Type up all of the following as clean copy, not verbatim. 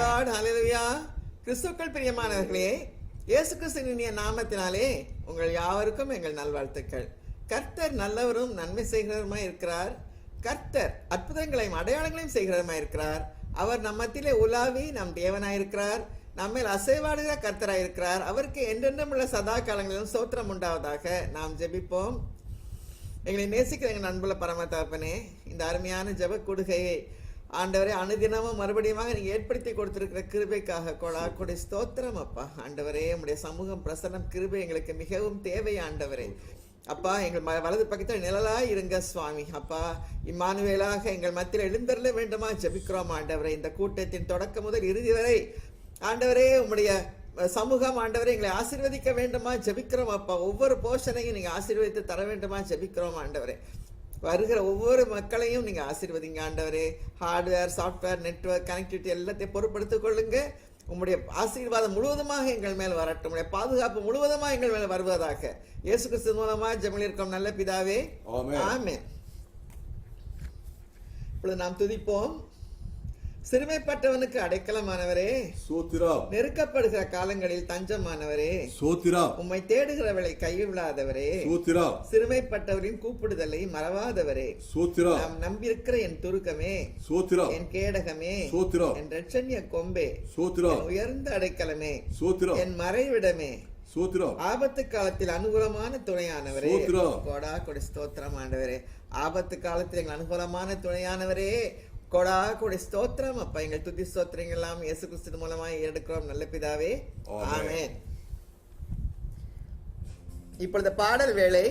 Lord, ஹல்லேலூயா. கிறிஸ்துவுக்குள் பிரியமானவர்களே, இயேசு கிறிஸ்துவின் நாமத்தினாலே உங்கள் யாவருக்கும் எங்கள் நல்வாழ்த்துக்கள். கர்த்தர் நல்லவரும் நன்மை செய்கிறவருமாய் இருக்கிறார். கர்த்தர் அற்புதங்களையும் அடையாளங்களையும் செய்கிறவருமாய் இருக்கிறார். அவர் நம் மத்தியிலே உலாவி நம் தேவனாயிருக்கிறார். நம்மேல் அசைவாடுகிற கர்த்தராயிருக்கிறார். அவருக்கு என்றென்றும் உள்ள சதா காலங்களிலும் ஸ்தோத்திரம் உண்டாவதாக. நாம் ஜெபிப்போம். எங்களை நேசிக்கிற எங்கள் அன்புள்ள பரம தகப்பனே, இந்த அருமையான ஜெப கொடுகையை ஆண்டவரே அனுதினமும் மறுபடியும் நீங்கள் ஏற்படுத்தி கொடுத்திருக்கிற கிருபைக்காக கொடி ஸ்தோத்திரம் அப்பா. ஆண்டவரே, உங்களுடைய சமூகம் பிரசன்னம் கிருபை எங்களுக்கு மிகவும் தேவை ஆண்டவரே. அப்பா, எங்கள் வலது பக்கத்தில் நிழலாய் இருங்க சுவாமி. அப்பா, இம்மானுவேலாக எங்கள் மத்தியில் எழுந்தருள வேண்டுமா ஜெபிக்கிறோம் ஆண்டவரே. இந்த கூட்டத்தின் தொடக்கம் முதல் இறுதி வரை ஆண்டவரே உம்முடைய சமூகம் ஆண்டவரை எங்களை ஆசீர்வதிக்க வேண்டுமா ஜெபிக்கிறோம் அப்பா. ஒவ்வொரு போஷனையும் நீங்கள் ஆசீர்வதித்து தர வேண்டுமா ஜெபிக்கிறோம் ஆண்டவரே. வருகிற ஒவ்வொரு மக்களையும் நீங்கள் ஆசீர்வதிங்க ஆண்டவரே. ஹார்ட்வேர், சாஃப்ட்வேர், நெட்வொர்க், கனெக்டிவிட்டி எல்லாத்தையும் பொறுப்படுத்திக் கொள்ளுங்க. உங்களுடைய ஆசீர்வாதம் முழுவதுமாக எங்கள் மேல் வரட்டும். உங்களுடைய பாதுகாப்பு முழுவதுமாக எங்கள் மேல் வருவதாக. இயேசு கிறிஸ்து மூலமாக ஜெபம் இருக்கும் நல்ல பிதாவே, ஆமென். இப்பொழுது நாம் துதிப்போம். சிறுமைப்பட்டவனுக்கு அடைக்கலமானவரே, சோத்திரம். நெருக்கப்படுகிற காலங்களில் தஞ்சமானவரே, சோத்திரம். உம்மை தேடுகிறவளை கைவிடாதவரே, சோத்திரம். சிறுமைப்பட்டவரின் கூப்பிடுதலை மறவாதவரே, சோத்திரம். நாம் நம்பியிருக்கிற என் துருக்கமே, சோத்திரம். என் கேடகமே, சோத்திரம். என் இரட்சணிய கொம்பே, சோத்திரம். உயர்ந்த அடைக்கலமே, சோத்திரம். என் மறைவிடமே, சோத்திரம். ஆபத்து காலத்தில் அனுகூலமான துணையானவரே, கோடா கொடி ஸ்தோத்திரம் ஆண்டவரே. ஆபத்து காலத்தில் எங்கள் அனுகூலமான துணையானவரே, கொடா கொடி ஸ்தோத்திரம் அப்பா. எங்கள் துதி ஸ்தோத்திரங்கள் எல்லாம் இயேசு கிறிஸ்து மூலமாக எடுக்கிறோம் நல்ல பிதாவே, ஆமென். இப்பொழுது பாடல் வேளை.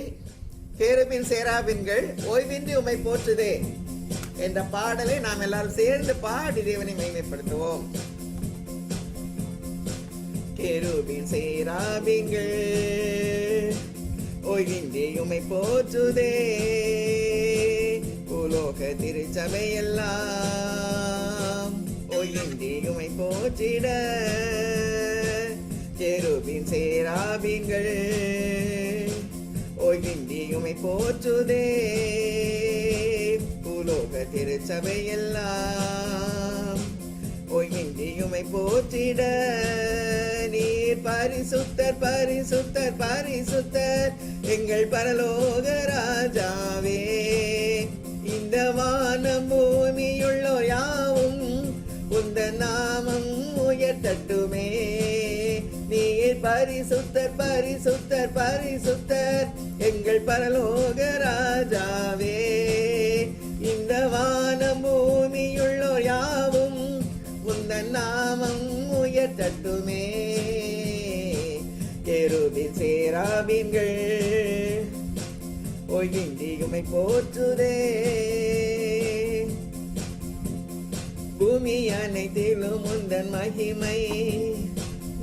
கேருபீன் சேராபீன்கள் ஓய்வின்றி உம்மை போற்றுதே என்ற பாடலை நாம் எல்லாரும் சேர்ந்து பாடி தேவனை மகிமைப்படுத்துவோம். கேருபீன் சேராபீன்கள் ஓய்வின்றி உம்மை போற்றுதே, உலோக திருச்சபை எல்லாம் ஓய்வின்றி உம்மை போற்றிட. கேருபீன் சேராபீன்கள் ஓய்வின்றி உம்மை போற்றுதே, உலோக திருச்சபை எல்லாம் ஓய்வின்றி உம்மை போற்றிட. நீர் பரிசுத்தர் பரிசுத்தர் பரிசுத்தர் எங்கள் பரலோக ராஜாவே. இந்த வானம் பூமியுள்ளோ யாவும் உந்த நாமம் உயர்த்தட்டுமே. நீர் பரிசுத்தர் பரிசுத்தர் பரிசுத்தர் எங்கள் பரலோக ராஜாவே. இந்த வானம் பூமியுள்ளோ யாவும் உந்த நாமம் உயர்த்தட்டுமே. கேருபீன் சேராபீன்கள் ஓய்வின்றி உம்மை போற்றுதே. பூமி அனைத்திலும் உந்தன் மகிமை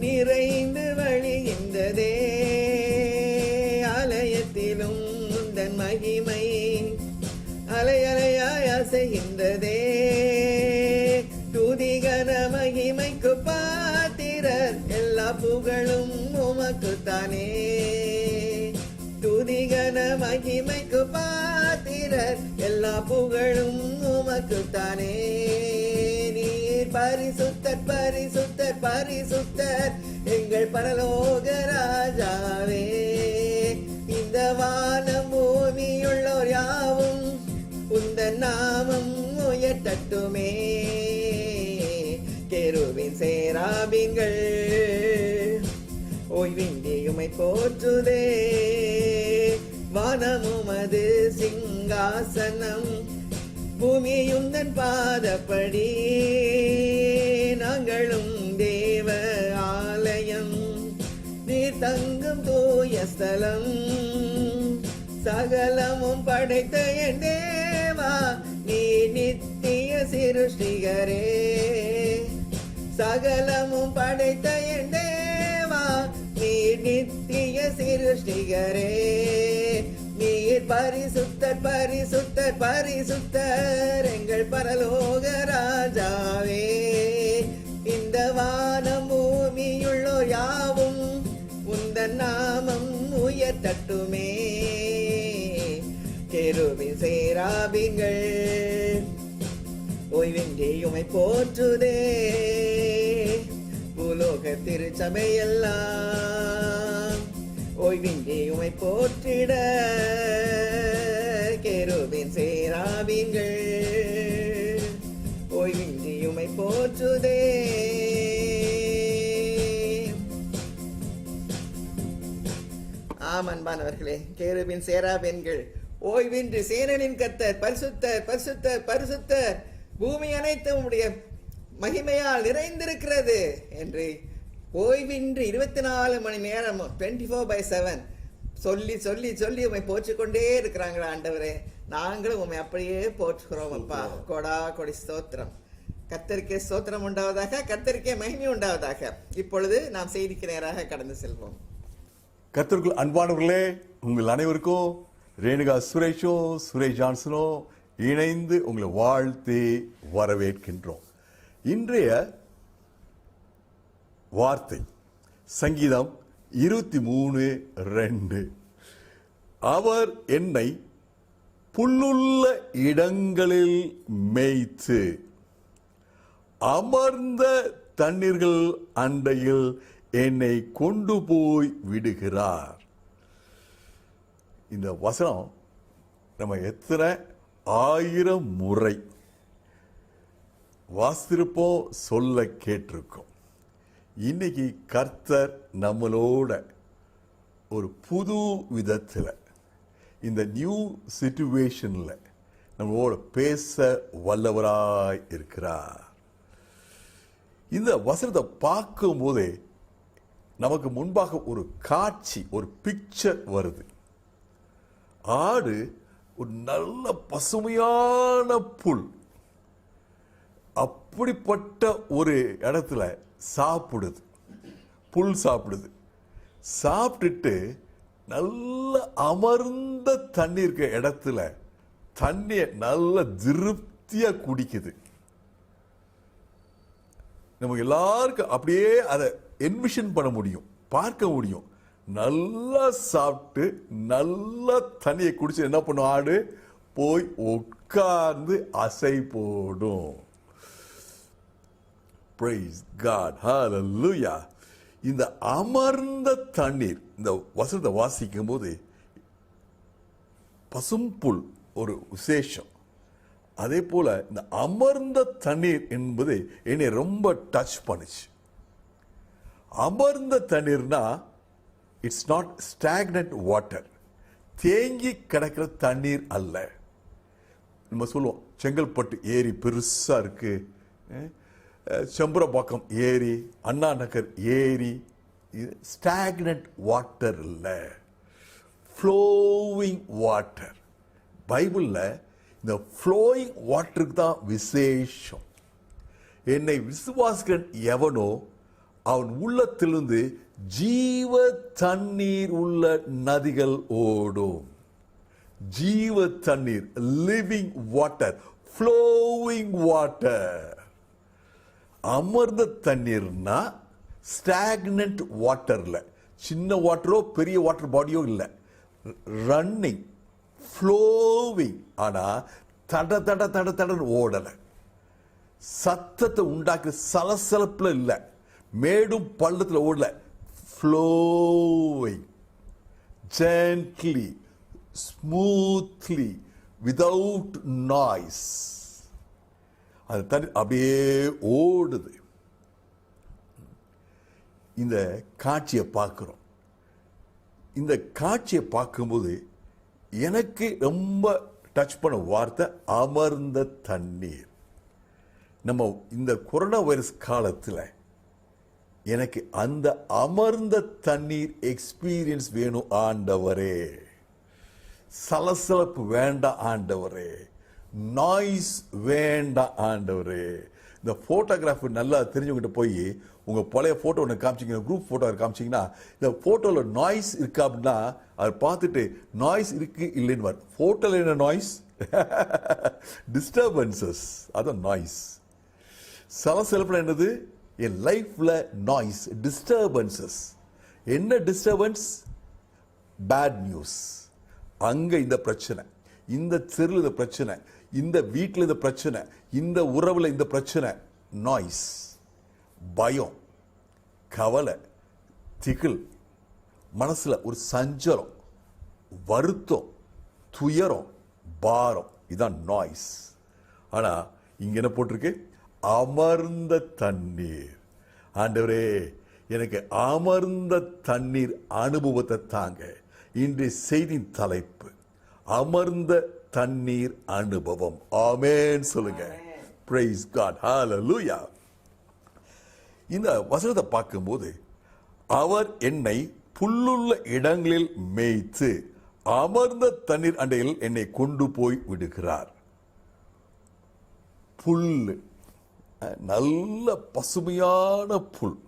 நிறைந்து வழிகின்றதே. ஆலயத்திலும் உந்தன் மகிமை அலை அலையாய் அசைகின்றதே. துதிகன மகிமைக்கு பாத்திரர் எல்லா புகழும் உமக்குத்தானே. துதிகன மகிமைக்கு பாத்திரர் எல்லா புகழும் உமக்குத்தானே. நீர் பரிசுத்தர் பரிசுத்தர் பரிசுத்தர் எங்கள் பரலோக ராஜாவே. இந்த வானம் பூமியுள்ளோர் யாவும் உந்த நாமம் உயர்த்தட்டுமே. கேருபீன் சேராபீன்கள் ஓய்வின்றி உம்மை போற்றுதே. வானமுமது சிங்காசனம் பூமியுந்தன் பாதப்படி. நாங்களும் தேவ ஆலயம் நீர் தங்கும் தூய ஸ்தலம். சகலமும் படைத்த என் தேவா நீ நித்திய சிருஷ்டிகரே. சகலமும் படைத்த என் தேவா நீ நித்திய சிருஷ்டிகரே. நீர் பரிசுத்தர் பரிசுத்தர் பரிசுத்தர் எங்கள் பரலோக ராஜாவே. இந்த வானம் பூமியுள்ளோ யாவும் உந்தன் நாமம் உயர்த்தட்டுமே. கேருபீன் சேராபீன்கள் ஓய்வின்றி உம்மை போற்றுதே. சபையெல்லாம் ஓய்வின்றி உமை போற்றிட கேருபீன் சேராபீன்கள் ஓய்வின்றி உமை போற்றுதே. அன்பானவர்களே, கேருபீன் சேராபீன்கள் ஓய்வின்றி சேனனின் கர்த்தர் பரிசுத்தர் பரிசுத்தர் பரிசுத்தர், பூமி அனைத்தும் உடைய மகிமையால் நிறைந்திருக்கிறது என்று ஓய்வின்றி 24 மணி நேரம் 24/7 சொல்லி சொல்லி சொல்லி உண்மை போற்றிக்கொண்டே இருக்கிறாங்களா ஆண்டவரே. நாங்களும் உண்மை அப்படியே போற்றுகிறோம் அப்பா. கொடா கொடி ஸ்தோத்திரம். கர்த்தருக்கே ஸ்தோத்திரம் உண்டாவதாக, கர்த்தருக்கே மகிமை உண்டாவதாக. இப்பொழுது நாம் செய்திக்கு நேராக கடந்து செல்வோம். கர்த்தருக்குள் அன்பானவர்களே, உங்கள் அனைவருக்கும் ரேணுகா சுரேஷோ சுரேஷ் ஜான்சனோ இணைந்து உங்களை வாழ்த்தி வரவேற்கின்றோம். இன்றைய வார்த்தை சங்கீதம் 23:2. அவர் என்னை புல்லுள்ள இடங்களில் மேய்த்து அமர்ந்த தண்ணீர்கள் அண்டையில் என்னை கொண்டு போய் விடுகிறார். இந்த வசனம் நம்ம எத்தனை 1000 முறை வாசித்திருப்போம், சொல்ல கேட்டிருக்கோம். இன்னைக்கு கர்த்தர் நம்மளோட ஒரு புது விதத்தில் இந்த நியூ சிச்சுவேஷன்ல நம்மளோட பேச வல்லவராய் இருக்கிறார். இந்த வசனத்தை பார்க்கும் போதே நமக்கு முன்பாக ஒரு காட்சி, ஒரு பிக்சர் வருது. ஆடு ஒரு நல்ல பசுமையான புல், அப்படிப்பட்ட ஒரு இடத்துல சாப்பிடுது, புல் சாப்பிடுது. சாப்பிட்டுட்டு நல்ல அமர்ந்த தண்ணி இருக்க இடத்துல தண்ணியை நல்ல திருப்தியா குடிக்குது. நமக்கு எல்லாருக்கும் அப்படியே அதை என்விஷன் பண்ண முடியும், பார்க்க முடியும். நல்லா சாப்பிட்டு நல்லா தண்ணியை குடிச்சு என்ன பண்ணும், ஆடு போய் உட்கார்ந்து அசை போடும். Praise God, hallelujah. இந்த அமர்ந்த தண்ணீர், இந்த வசனத்தை வாசிக்கும் போது பசும்புல் ஒரு விசேஷம். அதே போல இந்த அமர்ந்த தண்ணீர் என்பது என்னை ரொம்ப டச் பண்ணுச்சு. அமர்ந்த தண்ணீர்னா இட்ஸ் நாட் ஸ்டாக்னன்ட் வாட்டர், தேங்கி கிடக்கிற தண்ணீர் அல்ல. நம்ம சொல்லுவோம் செங்கல்பட்டு ஏரி பெருசா இருக்கு, செம்பரப்பாக்கம் ஏரி, அண்ணா நகர் ஏரி. ஸ்டாக்னன்ட் வாட்டர் இல்லை, ஃப்ளோவிங் வாட்டர். பைபிள்ல இந்த ஃப்ளோயிங் வாட்டருக்கு தான் விசேஷம். என்னை விசுவாசிக்கிறன் எவனோ அவன் உள்ளத்திலிருந்து ஜீவ தண்ணீர் உள்ள நதிகள் ஓடும். ஜீவ தண்ணீர், லிவிங் வாட்டர், ஃப்ளோவிங் வாட்டர். அமர்ந்த தண்ணீர்னா ஸ்டாக்னன்ட் வாட்டர்ல, சின்ன வாட்டரோ பெரிய வாட்டர் பாடியோ இல்லை, ரன்னிங், ஃப்ளோவிங். ஆனா தட தட தட தட ஓடல, சத்தத்தை உண்டாக்குற சலசலப்புல இல்ல, மேடும் பள்ளத்துல ஓடல, flowing gently, smoothly, without noise. அது தண்ணி அப்படியே ஓடுது. இந்த காட்சியை பார்க்கிறோம். இந்த காட்சியை பார்க்கும்போது எனக்கு ரொம்ப டச் பண்ண வார்த்தை அமர்ந்த தண்ணீர். நம்ம இந்த கொரோனா வைரஸ் காலத்தில் எனக்கு அந்த அமர்ந்த தண்ணீர் எக்ஸ்பீரியன்ஸ் வேணும் ஆண்டவரே. சலசலப்பு வேண்டாம் ஆண்டவரே, நாய்ஸ் வேண்டாம் ஆண்டவரே. இந்த போட்டோகிராஃபர் நல்லா தெரிஞ்சவங்கிட்ட போய் உங்க பழைய போட்டோ ஒன்று காமிச்சிங்க, குரூப் போட்டோ காமிச்சிங்கன்னா இந்த போட்டோவில் நாய்ஸ் இருக்கா அப்படின்னா அதை பார்த்துட்டு நாய்ஸ் இருக்கு இல்லைன்னு வரும். போட்டோவில் என்ன நாய்ஸ்? டிஸ்டர்பன்சஸ், அதான் நாய்ஸ். சலசலப்புல என்னது? என் லைஃப்ல நாய்ஸ், டிஸ்டர்பன்சஸ். என்ன டிஸ்டர்பன்ஸ்? Bad news. அங்க இந்த பிரச்சனை, இந்த தெருவில் இந்த பிரச்சனை, இந்த வீட்டில் இந்த பிரச்சனை, இந்த உறவுல இந்த பிரச்சனை. நாய்ஸ், பயம், கவலை, திகில், மனசுல ஒரு சஞ்சலம், வருத்தம், துயரம், பாரம், இதான் நாய்ஸ். ஆனா இங்க என்ன போட்டிருக்கு? அமர்ந்த தண்ணீர். ஆண்டவரே, எனக்கு அமர்ந்த தண்ணீர் அனுபவத்தை தாங்க. இன்றைய செய்தியின் தலைப்பு அமர்ந்த தண்ணீர் அனுபவம். ஆமென் சொல்லுங்க. Praise God. Hallelujah. இந்த வசனத்தை பார்க்கும்போது, அவர் என்னை புல்லுள்ள இடங்களில் மேய்த்து அமர்ந்த தண்ணீர் அண்டையில் என்னை கொண்டு போய் விடுகிறார். புல், நல்ல பசுமையான புல்,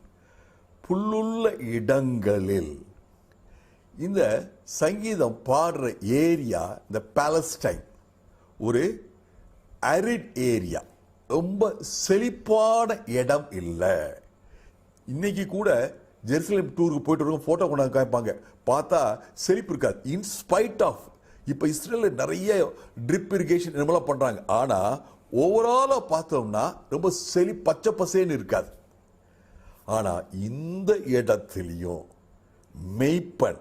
புல்லுள்ள இடங்களில். இந்த சங்கீதம் பாடுற ஏரியா இந்த பாலஸ்டைன் ஒரு அரிட் ஏரியா, ரொம்ப செழிப்பான இடம் இல்லை. இன்னைக்கு கூட ஜெருசலேம் டூருக்கு போயிட்டு இருக்கோம், போட்டோ கொண்டாந்து காய்ப்பாங்க, பார்த்தா செழிப்பு இருக்காது. இன்ஸ்பைட் ஆஃப் இப்போ இஸ்ரேலில் நிறைய ட்ரிப் இரிகேஷன் என்னமெல்லாம் பண்றாங்க, ஆனா ஓவராலா பார்த்தோம்னா ரொம்ப பச்சை பசேன்னு இருக்காது. ஆனா இந்த இடத்திலையும் மெய்ப்பன்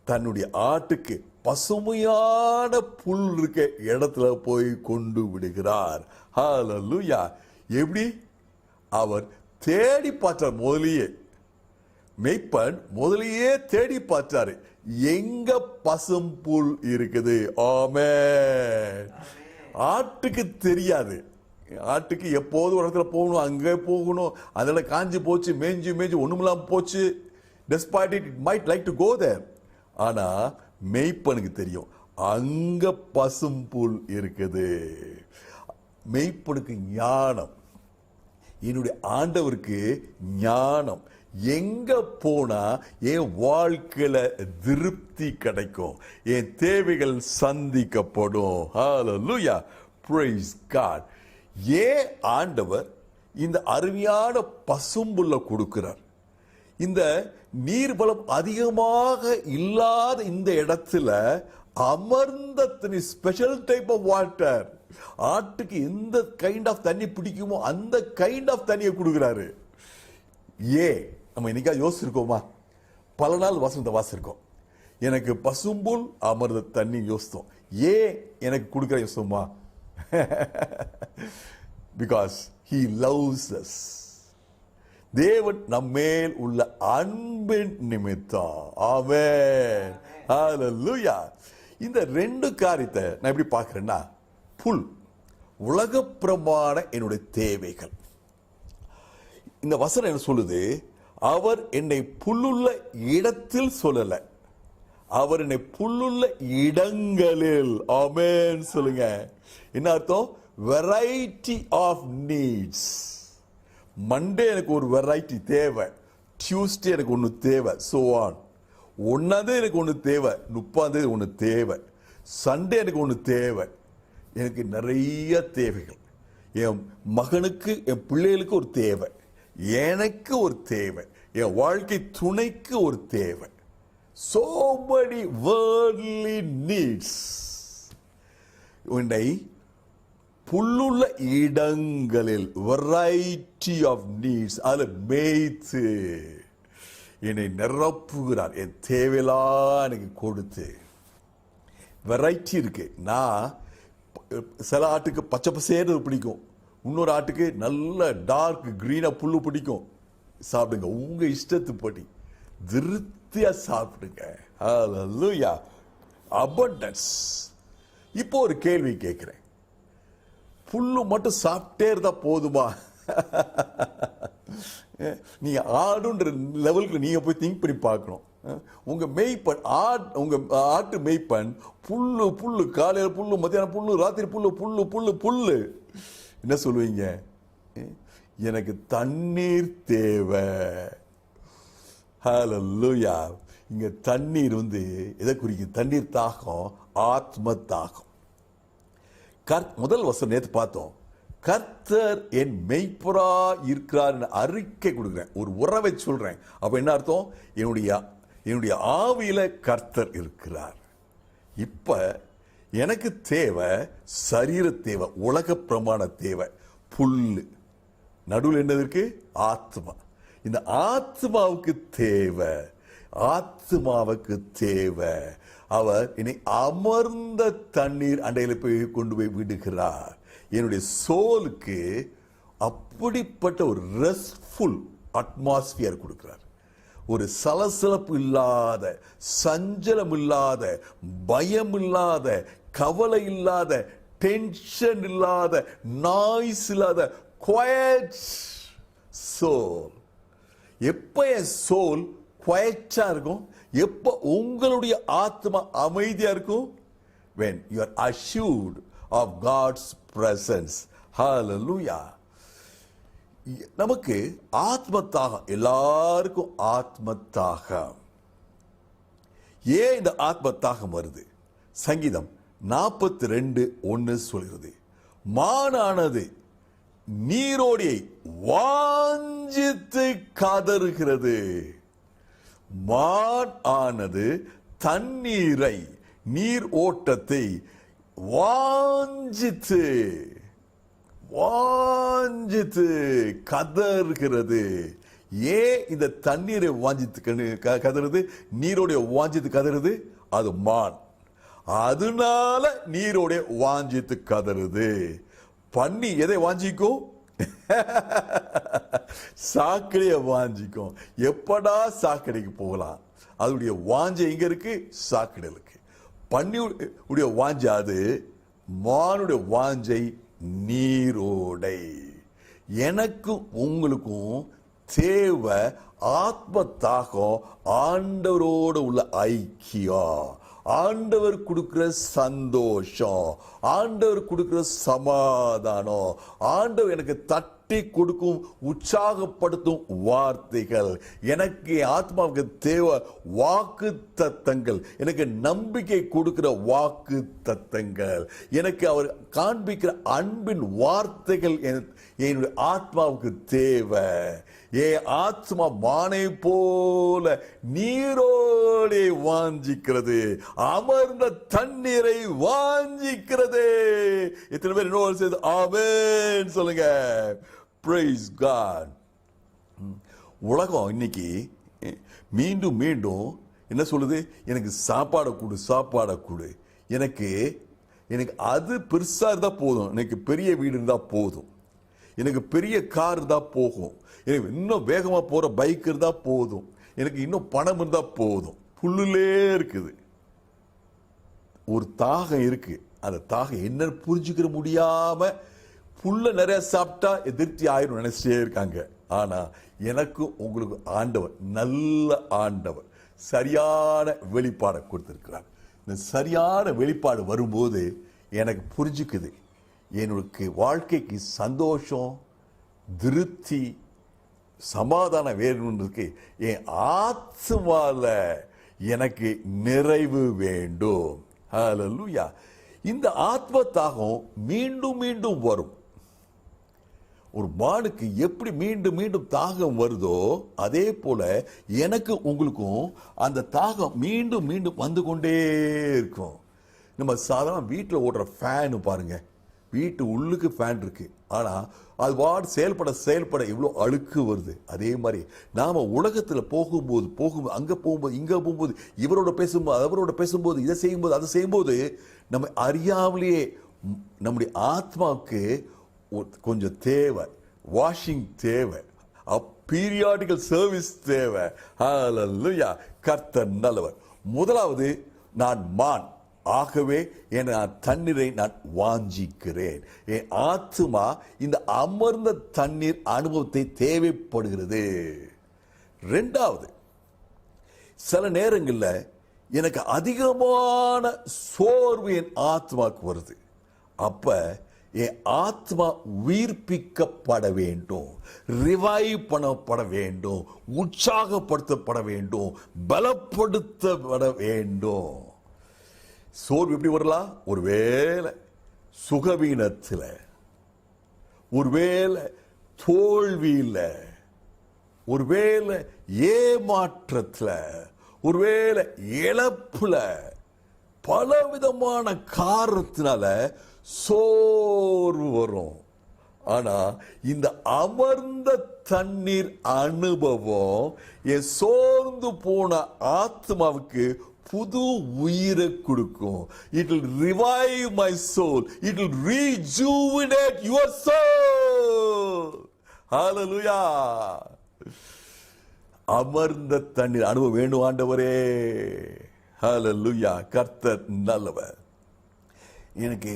தன்னுடைய ஆட்டுக்கு பசுமையான புல் இருக்க இடத்துல போய் கொண்டு விடுகிறார். ஹல்லேலூயா. எப்படி? அவர் தேடி பார்த்தார். முதலியே மெய்ப்பன் முதலியே தேடி பார்த்தாரு, எங்க பசும் புல் இருக்குது. ஆமென். ஆட்டுக்கு தெரியாது, ஆட்டுக்கு எப்போதும் ஒரு இடத்துல போகணும், அங்கே போகணும், அதில் காஞ்சி போச்சு, மேய்ஞ்சி மேய்ஞ்சி ஒண்ணுமில்லாம போச்சு. despite it might like to go there. ஆனா மெய்ப்பனுக்கு தெரியும், அங்க பசும்புல் இருக்குது. மெய்ப்பனுக்கு ஞானம், என்னுடைய ஆண்டவருக்கு ஞானம், எங்க போனா என் வாழ்க்கையில திருப்தி கிடைக்கும், என் தேவைகள் சந்திக்கப்படும். ஹல்லேலூயா. Praise God. ஏன் ஆண்டவர் இந்த அருமையான பசும்புல்ல கொடுக்கிறார்? இந்த நீர்வளம் அதிகமாக இல்லாத இந்த இடத்துல அமர்ந்த தண்ணி, ஸ்பெஷல் டைப் ஆஃப் வாட்டர். ஆட்டுக்கு எந்த கைண்ட் ஆஃப் தண்ணி பிடிக்குமோ அந்த கைண்ட் ஆஃப் தண்ணியை கொடுக்கிறாரு. நம்ம இன்னைக்கா யோசிச்சிருக்கோமா? பல நாள் வசனத்தை வாசிருக்கோம். எனக்கு பசும்புல் அமர்ந்த தண்ணி யோசித்தோம். ஏன் எனக்கு கொடுக்கிற யோசித்தோமா? Because he loves us. தேவன் நம்மேல் உள்ள அன்பின் நிமித்தம். ஆமென். ஹல்லேலூயா. இந்த ரெண்டு காரியத்தை நான் எப்படி பார்க்கிறேன்னா, புல் உலக பிரமாண என்னுடைய தேவைகள். இந்த வசனம் என்ன சொல்லுது? அவர் என்னை புல்லுள்ள இடத்தில் சொல்லல, அவர் என்னை புல்லுள்ள இடங்களில். ஆமென் சொல்லுங்க. என்ன அர்த்தம்? Variety of needs. மண்டே எனக்கு ஒரு வெரைட்டி தேவை, டியூஸ்டே எனக்கு ஒன்று தேவை, so on. ஒன்னாந்தே எனக்கு ஒன்று தேவை, 30 ஒன்று தேவை, சண்டே எனக்கு ஒன்று தேவை. எனக்கு நிறைய தேவைகள். என் மகனுக்கு, என் பிள்ளைகளுக்கு ஒரு தேவை, எனக்கு ஒரு தேவை, என் வாழ்க்கை துணைக்கு ஒரு தேவை. so many worldly needs. உன்னை புல்லுள்ள இடங்களில் வெரைட்டி ஆஃப் நீட்ஸ் அதில் மேய்த்து என்னை நிரப்புகிறார். என் தேவையெல்லாம் எனக்கு கொடுத்து. வெரைட்டி இருக்கு. நான் சில ஆட்டுக்கு பச்சை பசேன்னு பிடிக்கும், இன்னொரு ஆட்டுக்கு நல்ல டார்க் கிரீனா புல்லு பிடிக்கும். சாப்பிடுங்க, உங்க இஷ்டத்துப்படி திருப்தியா சாப்பிடுங்க. ஹல்லேலூயா. abundance. இப்போ ஒரு கேள்வி கேட்கிறேன், புல்லு மட்டும் சாப்பிட்டே இருந்தா போதுமா? நீங்க ஆடுன்ற லெவலுக்கு நீங்க போய் திங்க் பண்ணி பார்க்கணும். உங்க மெய்ப்பன், உங்க ஆட்டு மெய்ப்பன் புல்லு புல்லு, காலையில புல்லு, மத்தியானம் புல்லு, ராத்திரி புல்லு, புல்லு புல்லு புல்லு. என்ன சொல்லுவீங்க? எனக்கு தண்ணீர் தேவை. ஹல்லேலூயா. இங்க தண்ணீர் எதை குறிக்கும்? தண்ணீர் தாகம், ஆத்ம தாகம். முதல் வசனம் நேற்று பார்த்தோம், கர்த்தர் என் மெய்ப்பரா இருக்கிறார் அறிக்கை கொடுக்கிறேன், ஒரு உறவை சொல்றேன். அப்ப என்ன அர்த்தம்? என்னுடைய ஆவியில கர்த்தர் இருக்கிறார். இப்ப எனக்கு தேவை சரீர தேவை, உலக பிரமாண தேவை புல்லு. நடுவில் என்னது இருக்கு? ஆத்மா. இந்த ஆத்மாவுக்கு தேவை, ஆத்மாவுக்கு தேவை. அவர் என்னை அமர்ந்த தண்ணீர் அண்டையில் போய் கொண்டு போய் விடுகிறார். என்னுடைய சோலுக்கு அப்படிப்பட்ட ஒரு ரெஸ்ட்ஃபுல் அட்மாஸ்பியர் கொடுக்கிறார். ஒரு சலசலப்பு இல்லாத, சஞ்சலம் இல்லாத, பயம் இல்லாத, கவலை இல்லாத, டென்ஷன் இல்லாத, நாய்ஸ் இல்லாத குவைட் சோல். எப்ப என் சோல் குவைட்டா இருக்கும், எப்ப உங்களுடைய ஆத்மா அமைதியா இருக்கும்? when you are assured of God's presence. Hallelujah. நமக்கு ஆத்மத்தாகம், எல்லாருக்கும் ஆத்மத்தாகம். ஏன் இந்த ஆத்மத்தாகம் வருது? சங்கீதம் 42:1 சொல்கிறது, மானானது நீரோடியை வாஞ்சித்து கதறுகிறது. மான் ஆனது தண்ணீரை, நீர் ஓட்டத்தை வாஞ்சித்து வாஞ்சித்து கதறுகிறது. ஏன் இந்த தண்ணீரை வாஞ்சித்து கதறுது, நீரோடைய வாஞ்சித்து கதறுது? அது மான். அதனால நீரோடைய வாஞ்சித்து கதறுது. பன்னி எதை வாஞ்சிக்கும்? சாக்கடையை வாஞ்சிக்கும். எப்படா சாக்கடைக்கு போகலாம்? அதனுடைய வாஞ்சை எங்க இருக்கு? சாக்கடையில் இருக்கு. பன்னி உடைய வாஞ்சை அது, மானுடைய வாஞ்சை நீரோடை. எனக்கும் உங்களுக்கும் தேவை ஆத்ம தாகம், ஆண்டவரோடு உள்ள ஐக்கியம், ஆண்டவர் கொடுக்கிற சந்தோஷம், ஆண்டவர் கொடுக்கிற சமாதானம், ஆண்டவர் எனக்கு தட்டி கொடுக்கும் உற்சாகப்படுத்தும் வார்த்தைகள், எனக்கு ஆத்மாவுக்கு தேவை வாக்கு தத்தங்கள், எனக்கு நம்பிக்கை கொடுக்கிற வாக்கு தத்தங்கள், எனக்கு அவர் காண்பிக்கிற அன்பின் வார்த்தைகள் என்னுடைய ஆத்மாவுக்கு தேவை. என் ஆத்மா மானை போல நீரோடை வாஞ்சிக்கிறது, அமர்ந்த தண்ணீரை வாஞ்சிக்கிறது. எத்தனை பேர் இன்னொரு சேர்ந்து ஆமென் சொல்லுங்க. Praise God. உலகம் இன்னைக்கு மீண்டும் மீண்டும் என்ன சொல்லுது? எனக்கு சாப்பாடை கொடு, சாப்பாடை கொடு. எனக்கு அது பெருசா இருந்தா போதும், எனக்கு பெரிய வீடு இருந்தா போதும், எனக்கு பெரிய கார் இருந்தா போகும், எனக்கு இன்னும் வேகமா போற பைக் இருந்தா போதும், எனக்கு இன்னும் பணம் இருந்தா போதும். புல்லுலே இருக்குது. ஒரு தாகம் இருக்கு, அந்த தாகம் என்ன புரிஞ்சுக்கிற முடியாம புல்ல நிறைய சாப்பிட்டா எதிர்த்தி ஆயிரும் நினைச்சிட்டே இருக்காங்க. ஆனா எனக்கும் உங்களுக்கு ஆண்டவர், நல்ல ஆண்டவர், சரியான வெளிப்பாடை கொடுத்திருக்கிறார். இந்த சரியான வெளிப்பாடு வரும்போது எனக்கு புரிஞ்சுக்குது, என்னுடைய வாழ்க்கைக்கு சந்தோஷம், திருப்தி, சமாதானம் வேணும்னு. என் ஆத்மால எனக்கு நிறைவு வேண்டும். ஹல்லேலூயா. இந்த ஆத்ம தாகம் மீண்டும் மீண்டும் வரும். ஒரு மானுக்கு எப்படி மீண்டும் மீண்டும் தாகம் வருதோ அதே போல எனக்கு உங்களுக்கும் அந்த தாகம் மீண்டும் மீண்டும் வந்து கொண்டே இருக்கும். நம்ம சாதாரண வீட்டில் ஓடுற ஃபேனு பாருங்க, வீட்டு உள்ளுக்கு ஃபேன் இருக்கு, ஆனா அது வார்டு செயல்பட எவ்வளோ அழுக்கு வருது. அதே மாதிரி நாம உலகத்தில் போகும்போது அங்க போகும்போது இங்க போகும்போது, இவரோட பேசும்போது அவரோட பேசும்போது, இதை செய்யும்போது அதை செய்யும்போது, நம்ம அறியாமலேயே நம்முடைய ஆத்மாவுக்கு கொஞ்சம் தேவை, வாஷிங் தேவை, பீரியாடிக்கல் சர்வீஸ் தேவை. ஹல்லேலூயா. கர்த்தர் நல்லவர். முதலாவது, நான் மான், ஆகவே நான் தண்ணீரை நான் வாஞ்சிக்கிறேன். என் ஆத்மா இந்த அமர்ந்த தண்ணீர் அனுபவத்தை தேவைப்படுகிறது. இரண்டாவது, சில நேரங்களில் எனக்கு அதிகமான சோர்வு என் ஆத்மாவுக்கு வருது. அப்ப என் ஆத்மா உயிர்ப்பிக்கப்பட வேண்டும், ரிவைவ் பண்ணப்பட வேண்டும், உற்சாகப்படுத்தப்பட வேண்டும், பலப்படுத்தப்பட வேண்டும். சோர்வு எப்படி வரலாம்? ஒருவேளை சுகவீனத்தில், ஒருவேளை தோல்வியில், ஒருவேளை ஏமாற்றத்தில், ஒருவேளை இழப்புல, பலவிதமான காரணத்தினால சோர்வு வரும். ஆனா இந்த அமர்ந்த தண்ணீர் அனுபவம் என் சோர்ந்து போன ஆத்மாவுக்கு புது உயிரை கொடுக்கும். It will revive my soul. It will rejuvenate your soul. Hallelujah. அமர்ந்த தண்ணீர் அனுபவம் வேண்டும் ஆண்டவரே. ஹல்லேலூயா. கர்த்தர் நல்லவர். எனக்கு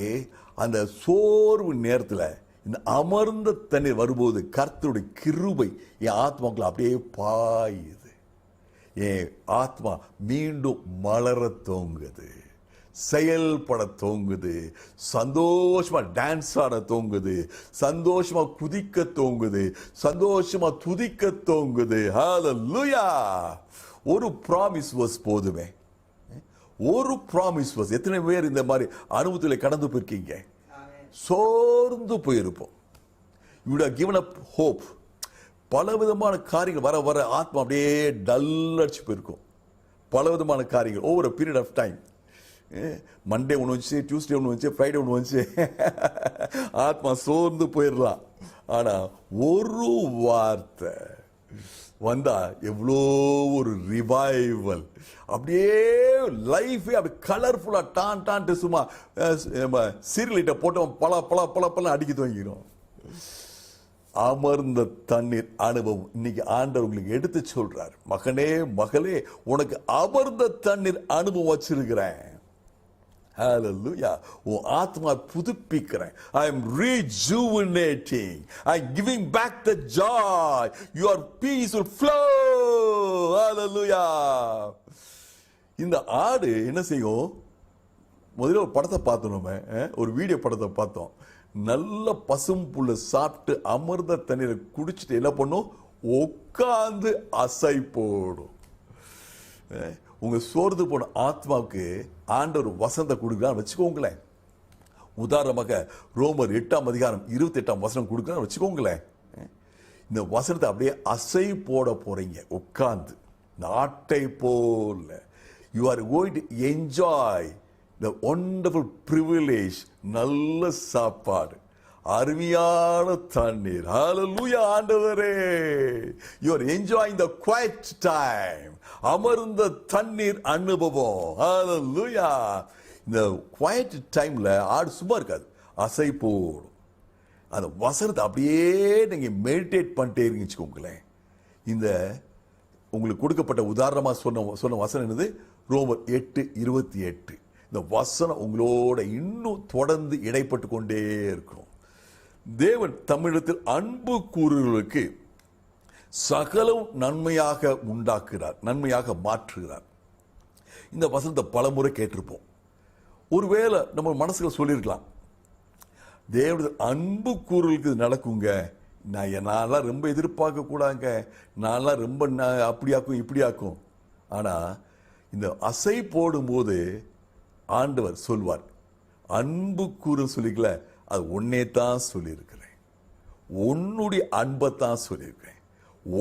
அந்த சோர்வு நேரத்தில் இந்த அமர்ந்த தண்ணீர் வரும்போது கர்த்தருடைய கிருபை என் ஆத்மாக்குள்ள அப்படியே பாயுது. என் ஆத்மா மீண்டும் மலர தோங்குது, செயல்பட தோங்குது, சந்தோஷமா டான்ஸ் ஆட தோங்குது, சந்தோஷமா குதிக்க தோங்குது, சந்தோஷமா துதிக்க தோங்குது. ஹல்லேலூயா. ஒரு ப்ராமிஸ் வர்ஸ் போதுமே. ஒரு ப்ராமிஸ் வர்ஸ். எத்தனை பேர் இந்த மாதிரி அனுபவத்தில் கடந்து போயிருக்கீங்க? சோர்ந்து போயிருப்போம். you would have given up hope. பல விதமான காரியங்கள் வர வர ஆத்மா அப்படியே டல் அடிச்சு போயிருக்கும். பல விதமான காரியங்கள் over period of time. Monday ஒன்று வந்துச்சு, டியூஸ்டே ஒன்று வந்துச்சு, ஃப்ரைடே ஒன்று வந்துச்சு, ஆத்மா சோர்ந்து போயிடலாம். ஆனா ஒரு வார்த்தை வந்தா எவ்வளோ ஒரு ரிவைவல், அப்படியே லைஃபே அப்படி கலர்ஃபுல்லா டான் டான் சும்மா சீரியலிட்ட போட்டோம் பல பல பல பல அடிக்க துவங்கிடும். அமர்ந்த தண்ணீர் அனுபவம் இன்னைக்கு ஆண்டவர் உங்களுக்கு எடுத்து சொல்றார். மகனே மகளே, உனக்கு அமர்ந்த தண்ணீர் அனுபவம் வச்சிருக்கிறேன். Hallelujah. உன் ஆத்மா புதுப்பிக்கிறேன். I am rejuvenating. I am giving back the joy. Your peace will flow. Hallelujah. இந்த ஆடு என்ன செய்யும்? முதல்ல ஒரு படத்தை பார்த்தோம், நம்ம ஒரு வீடியோ படத்தை பார்த்தோம். நல்ல பசும் புல்லை சாப்பிட்டு அமர்ந்த தண்ணீரை குடிச்சிட்டு என்ன பண்ணும்? உட்கார்ந்து அசை போடும். உங்க சோர்ந்து போன ஆத்மாவுக்கு ஆண்டவர் வசந்த கொடுக்கிறான்னு வச்சுக்கோங்களேன். உதாரணமாக ரோமர் 8:28 கொடுக்கிறான்னு வச்சுக்கோங்களேன். இந்த வசனத்தை அப்படியே அசை போட போறீங்க உட்கார்ந்து, நாட்டை போல. You are going to enjoy the wonderful privilege. நல்ல சாப்பாடு, அருமையான தண்ணீர். ஹல்லேலூயா ஆண்டவரே. you are enjoying the quiet time. அமர்ந்த தண்ணீர் அனுபவம். ஹல்லேலூயா. இந்த குவைட் டைம்ல ஆடு சும்மா இருக்காது, அசை போடும். அந்த வசனத்தை அப்படியே நீங்க மெடிடேட் பண்ணிட்டே இருந்துச்சுக்கோங்களேன். இந்த உங்களுக்கு கொடுக்கப்பட்ட உதாரணமா சொன்ன வசனம் என்னது? ரோமர் 8:28. இந்த வசனம் உங்களோட இன்னும் தொடர்ந்து இடைப்பட்டு கொண்டே இருக்கும். தேவன் தமிழத்தில் அன்பு கூறுகளுக்கு சகலம் நன்மையாக உண்டாக்குகிறார், நன்மையாக மாற்றுகிறார். இந்த வசனத்தை பலமுறை கேட்டிருப்போம். ஒருவேளை நம்ம மனசுல சொல்லியிருக்கலாம், தேவனுடைய அன்பு கூறுகளுக்கு இது நடக்குங்க, நான்லாம் ரொம்ப எதிர்பார்க்க கூடாங்க, நான்லாம் ரொம்ப அப்படியாக்கும் இப்படியாக்கும். ஆனா இந்த அசை போடும்போது ஆண்டவர் சொல்வார், அன்பு கூறு சொல்லிக்கல, அது ஒன்னே தான் சொல்லியிருக்கிறேன், உன்னுடைய அன்பை தான் சொல்லியிருக்கிறேன்,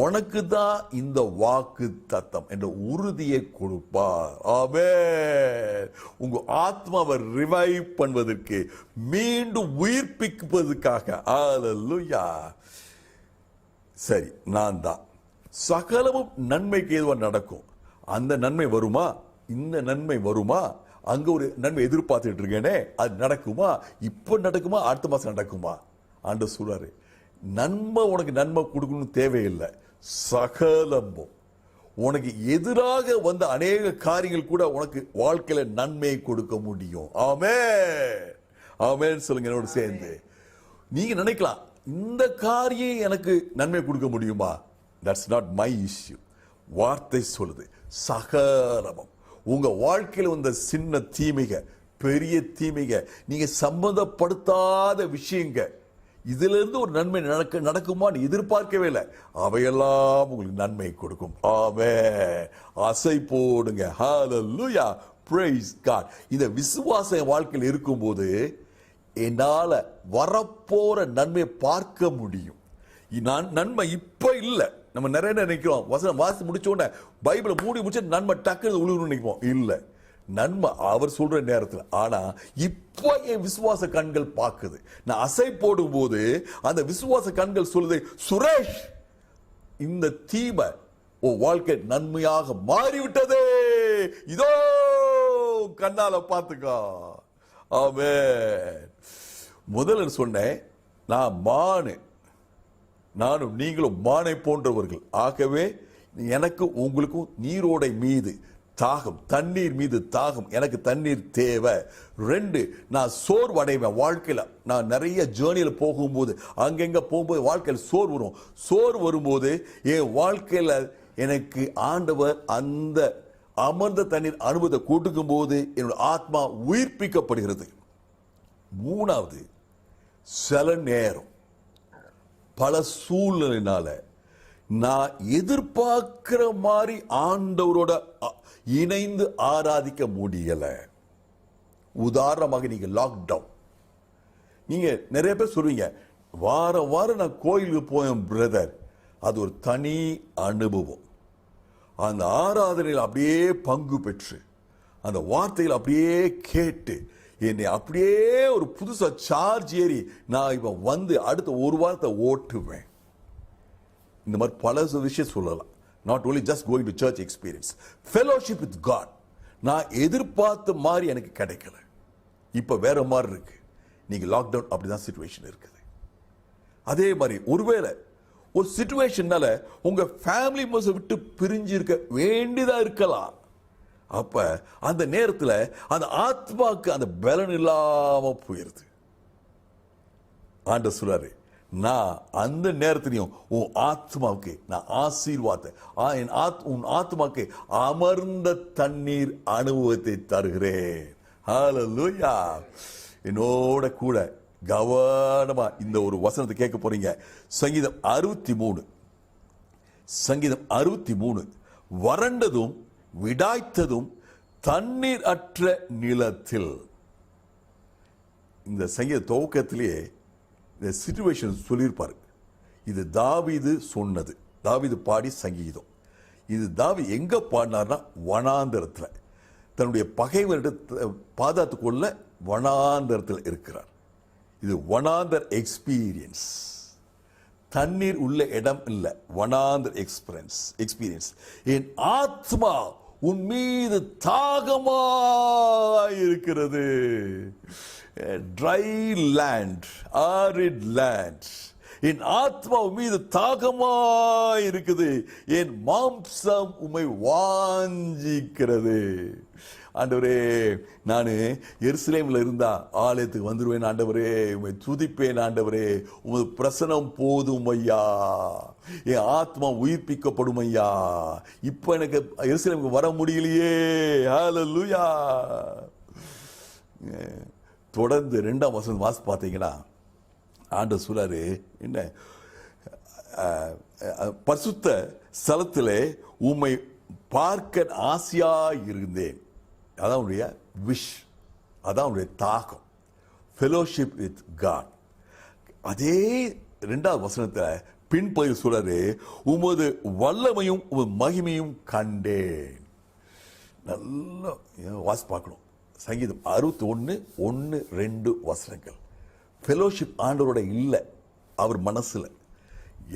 உனக்கு தான் இந்த வாக்கு தத்தம் என்ற உறுதியை கொடுப்பார். ஆமென். உங்க ஆத்மாவை ரிவைவ் பண்ணுவதற்கு, மீண்டும் உயிர்ப்பிப்பதற்காக. ஹல்லேலூயா. சரி, நான் தான் சகலமும் நன்மைக்கு ஏதுவா நடக்கும். அந்த நன்மை வருமா? இந்த நன்மை வருமா? அங்க ஒரு நன்மை எதிர்பார்த்துட்டு இருக்கேனே, அது நடக்குமா? இப்ப நடக்குமா? அடுத்த மாசம் நடக்குமா? ஆண்டவர் சொல்றாரு, நன்மை உனக்கு நன்மை கொடுக்கணும்னு தேவையில்லை. சகலமும் உனக்கு எதிராக வந்த அநேக காரியங்கள் கூட உனக்கு வாழ்க்கையில நன்மையை கொடுக்க முடியும். ஆமென். ஆமென் சொல்லுங்க என்னோட சேர்ந்து. நீங்க நினைக்கலாம், இந்த காரியம் எனக்கு நன்மை கொடுக்க முடியுமா? That's not my issue. வார்த்தை சொல்லுது, சகலமும் உங்க வாழ்க்கையில வந்த சின்ன தீமைக, பெரிய தீமைக, நீங்க சம்பந்தப்படுத்தாத விஷயங்க, இதுல இருந்து ஒரு நன்மை நடக்குமான்னு எதிர்பார்க்கவே இல்லை, அவையெல்லாம் உங்களுக்கு நன்மை கொடுக்கும். ஆமென். அசை போடுங்க. ஹல்லேலூயா. Praise God. இந்த விசுவாச வாழ்க்கையில் இருக்கும்போது என்னால வரப்போற நன்மையை பார்க்க முடியும். நன்மை இப்ப இல்ல. நம்ம நிறைய நினைக்கிறோம், வசனம் வாசி முடிச்ச உடனே பைபிளை மூடி முடிச்சு நன்மை டக்குன்னு உழுகணும்னு நினைப்போம். இல்ல, நன்மை அவர் சொல்ற நேரத்தில். ஆனா இப்போ என் விசுவாச கண்கள் பார்க்குது. நான் அசை போடும் போது அந்த விசுவாச கண்கள் சொல்லுது, சுரேஷ் இந்த தீமை உன் வாழ்க்கை நன்மையாக மாறிவிட்டதே, இதோ கண்ணால பார்த்துக்கோ. ஆமென். முதல்ல சொன்னேன், நான் மானு, நானும் நீங்களும் மானை போன்றவர்கள். ஆகவே எனக்கு உங்களுக்கும் நீரோடை மீது தாகம், தண்ணீர் மீது தாகம். எனக்கு தண்ணீர் தேவை. 2, நான் சோர்வடைவேன் வாழ்க்கையில. நான் நிறைய ஜேர்னியில போகும்போது, அங்கங்க போகும்போது வாழ்க்கையில் சோர்வு வரும். சோர்வு வரும்போது என் வாழ்க்கையில எனக்கு ஆண்டவர் அந்த அமர்ந்த தண்ணீர் அனுபவத்தை கூட்டுக்கும் போது என்னோட ஆத்மா உயிர்ப்பிக்கப்படுகிறது. 3வது, சில நேரம் பல சூழ்நிலையினால நான் எதிர்பார்க்கிற மாதிரி ஆண்டவரோட இணைந்து ஆராதிக்க முடியல. உதாரணமாக நீங்க லாக்டவுன், நீங்க நிறைய பேர் சொல்றீங்க, வாரம் வாரம் நான் கோயிலுக்கு போயேன் பிரதர். அது ஒரு தனி அனுபவம். அந்த ஆராதனையில் அப்படியே பங்கு பெற்று அந்த வார்த்தையில் அப்படியே கேட்டு என்னை அப்படியே ஒரு புதுசா சார்ஜ் ஏறி நான் இப்ப வந்து அடுத்த ஒரு வாரத்தை ஓட்டுவேன். இந்த மாதிரி பல விஷயம் சொல்லலாம். Not only just going to church experience, fellowship with God. நான் எதிர்பார்த்த மாதிரி எனக்கு கிடைக்கல. இப்ப வேற மாதிரி இருக்கு. நீங்க லாக்டவுன் அப்படிதான் சிச்சுவேஷன் இருக்குது. அதே மாதிரி ஒருவேளை ஒரு சிச்சுவேஷன்னால உங்க ஃபேமிலி மெம்பர்ஸை விட்டு பிரிஞ்சு இருக்க வேண்டியதா இருக்கலாம். அப்ப அந்த நேரத்தில் அந்த ஆத்மாக்கு அந்த பலன் இல்லாம போயிருது. ஆண்டவர் சொல்றாரு, நான் அந்த நேரத்திலையும் உன் ஆத்மாவுக்கு நான் ஆசீர்வாதத்தை, உன் ஆத்மாவுக்கு அமர்ந்த தண்ணீர் அனுபவத்தை தருகிறேன். ஹல்லேலூயா. என்னோட கூட கவனமா இந்த ஒரு வசனத்தை கேட்க போறீங்க. சங்கீதம் 63 வறண்டதும் விடாய்த்ததும் தண்ணீர் அற்ற நிலத்தில். இந்த சங்கீத துவக்கத்திலேயே இந்த சிச்சுவேஷன் சொல்லியிருப்பாரு. இது தாவீது சொன்னது, தாவீது பாடி சங்கீதம். இது தாவீது எங்க பாடினார்னா வனாந்தரத்தில், தன்னுடைய பகைவர்கிட்ட பாதாத்துக்குள்ள வனாந்தரத்தில் இருக்கிறார். இது வனாந்தர் எக்ஸ்பீரியன்ஸ். தண்ணீர் உள்ள இடம் இல்லை, வனாந்தர் எக்ஸ்பீரியன்ஸ். என் ஆத்மா உன் மீது தாகமாய் இருக்கிறது. Dry land, arid land. என் ஆத்மா உன் மீது தாகமாய் இருக்குது. என் மாம்சம் உம்மை வாஞ்சிக்கிறது. ஆண்டவரே, நான் எருசலேமில் இருந்தா ஆலயத்துக்கு வந்துடுவேன் ஆண்டவரே, உம்மை துதிப்பேன் ஆண்டவரே, உமது பிரசனம் போதும் ஐயா, என் ஆத்மா உயிர்ப்பிக்கப்படும் ஐயா. இப்ப எனக்கு எருசலேமுக்கு வர முடியலையே. ஹல்லேலூயா. தொடர்ந்து 2ஆம் வசனம் வாசி பார்த்தீங்கன்னா ஆண்டவர் சொல்றாரு, என்ன, பரிசுத்த ஸ்தலத்திலே உம்மை பார்க்க ஆசையா இருந்தேன். அதான் உடைய விஷ், அதான் உடைய தாகம், ஃபெலோஷிப் வித் காட். அதே 2வது வசனத்தில் பின்பகுதி சொல்றாரு, உமது வல்லமையும் உமது மகிமையும் கண்டேன். நல்லா வாசி பார்க்கணும். சங்கீதம் 61:1-2 வசனங்கள். ஃபெலோஷிப் ஆண்டவரோட இல்லை, அவர் மனசுல.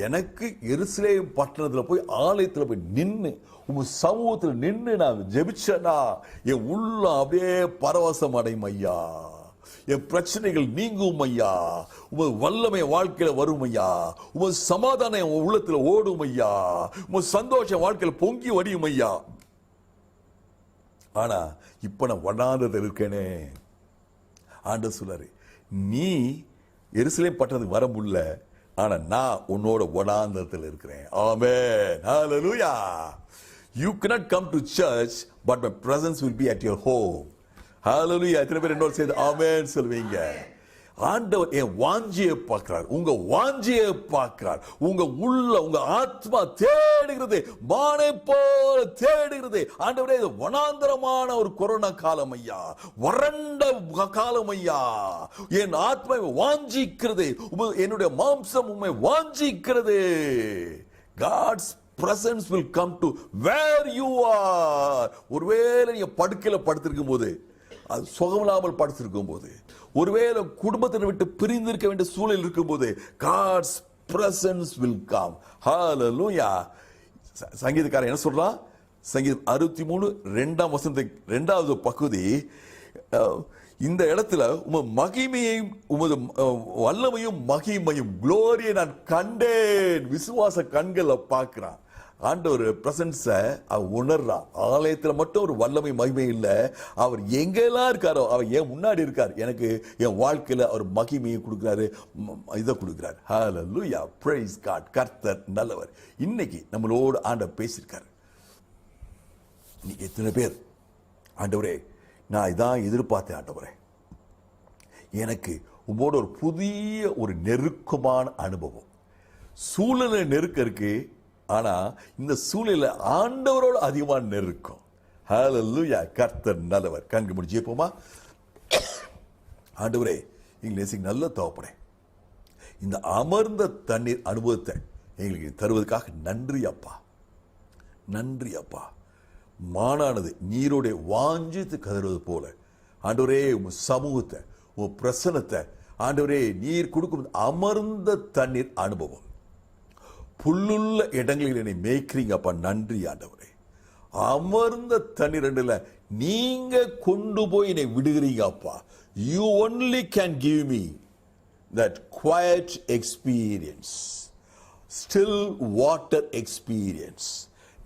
எனக்கு எருசலேம் பட்டணத்தில் போய் ஆலயத்தில் போய் நின்று உங்க சமூகத்தில் நின்று நான் ஜெபிச்சேனா என் உள்ள அப்படியே பரவசம் அடையும் ஐயா. என் பிரச்சனைகள் நீங்கும் ஐயா. உமது வல்லமை வாழ்க்கையில வரும் ஐயா. உமது சமாதானம் என் உள்ளத்தில் ஓடும் ஐயா. உமது சந்தோஷம் வாழ்க்கையில் பொங்கி வடியும் ஐயா. ஆனா இப்ப நான் வண்ணாந்தத்தில் இருக்கேனே. ஆண்டவர் சொல்றாரு, நீ எருசலேம் பட்டணத்துக்கு வர முடியல, ஆனா நான் உன்னோட வனாந்தரத்தில் இருக்கிறேன். ஆமென். ஹல்லேலூயா. You cannot come to church, but my presence will be at your home. Hallelujah. எத்தனை பேர் என்னோட சேர்ந்து ஆமென் சொல்வீங்க? ஆண்டவர் என் வாஞ்சியை பார்க்கிறார், உங்க வாஞ்சியை பார்க்கிறார். உங்க உள்ள, உங்க ஆத்மா தேடுகிறது, மானை போல தேடுகிறது. ஆண்டவரே, இது வனாந்தரமான ஒரு கொரோனா காலம் ஐயா, வறண்ட காலம் ஐயா. என் ஆத்மா வாஞ்சிக்கிறது, என்னுடைய மாம்சம் உண்மை வாஞ்சிக்கிறது. God's presence will come to where you are. ஒருவேளை நீங்க படுக்கையில படுத்திருக்கும் போது, அது சுகமில்லாமல் படுத்திருக்கும் போது, ஒருவேளை குடும்பத்தை விட்டு பிரிந்திருக்க வேண்டிய சூழல் இருக்கும் போது, God's presence will come. Hallelujah. சங்கீதக்காரன் என்ன சொல்றான்? சங்கீதம் 63 2ஆம் வசனத்துக்கு 2வது பகுதி, இந்த இடத்துல உமது மகிமையையும் உமது வல்லமையும் மகிமையும் குளோரியை நான் கண்டேன். விசுவாச கண்களை பார்க்கிறான். ஆண்டவர் பிரசன்ஸை அவர் உணர்றான். ஆலயத்தில் மட்டும் ஒரு வல்லமை மகிமை இல்லை, அவர் எங்கெல்லாம் இருக்காரோ அவர் ஏன் முன்னாடி இருக்கார். எனக்கு என் வாழ்க்கையில் அவர் மகிமையை கொடுக்குறாரு, இதை கொடுக்குறாரு. ஹல்லேலூயா, பிரைஸ் காட். கர்த்தர் நல்லவர். இன்னைக்கு நம்மளோடு ஆண்டவர் பேசியிருக்காரு. இன்னைக்கு எத்தனை பேர் ஆண்டவரே நான் இதான் எதிர்பார்த்தேன், ஆண்டவரே எனக்கு உங்களோட ஒரு புதிய ஒரு நெருக்கமான அனுபவம். சூழலை நெருக்க இருக்கு, ஆனா இந்த சூழல ஆண்டவரோட அதிகமான நெருக்கம். ஹல்லேலூயா, கர்த்தர் நல்லவர். கண்கள் மூடி ஜெபிப்போமா? ஆண்டவரே எங்களுக்கு நல்ல தகப்பனே, இந்த அமர்ந்த தண்ணீர் அனுபவத்தை எங்களுக்கு தருவதற்காக நன்றி அப்பா, நன்றி அப்பா. மானானது நீரோட வாஞ்சித்து கதறுவது போல ஆண்டவரே உங்க சமூகத்தை, உங்க பிரசனத்தை ஆண்டவரே நீர் கொடுக்கும் அமர்ந்த தண்ணீர் அனுபவம். புல்லுள்ள இடங்களில் என்னை மேய்க்கிறீங்க அப்பா, நன்றி ஆண்டவரே. அமர்ந்த தண்ணீர் ரெண்டுல நீங்க கொண்டு போய் என்னை விடுகிறீங்க அப்பா. You only can give me that quiet experience, still water experience.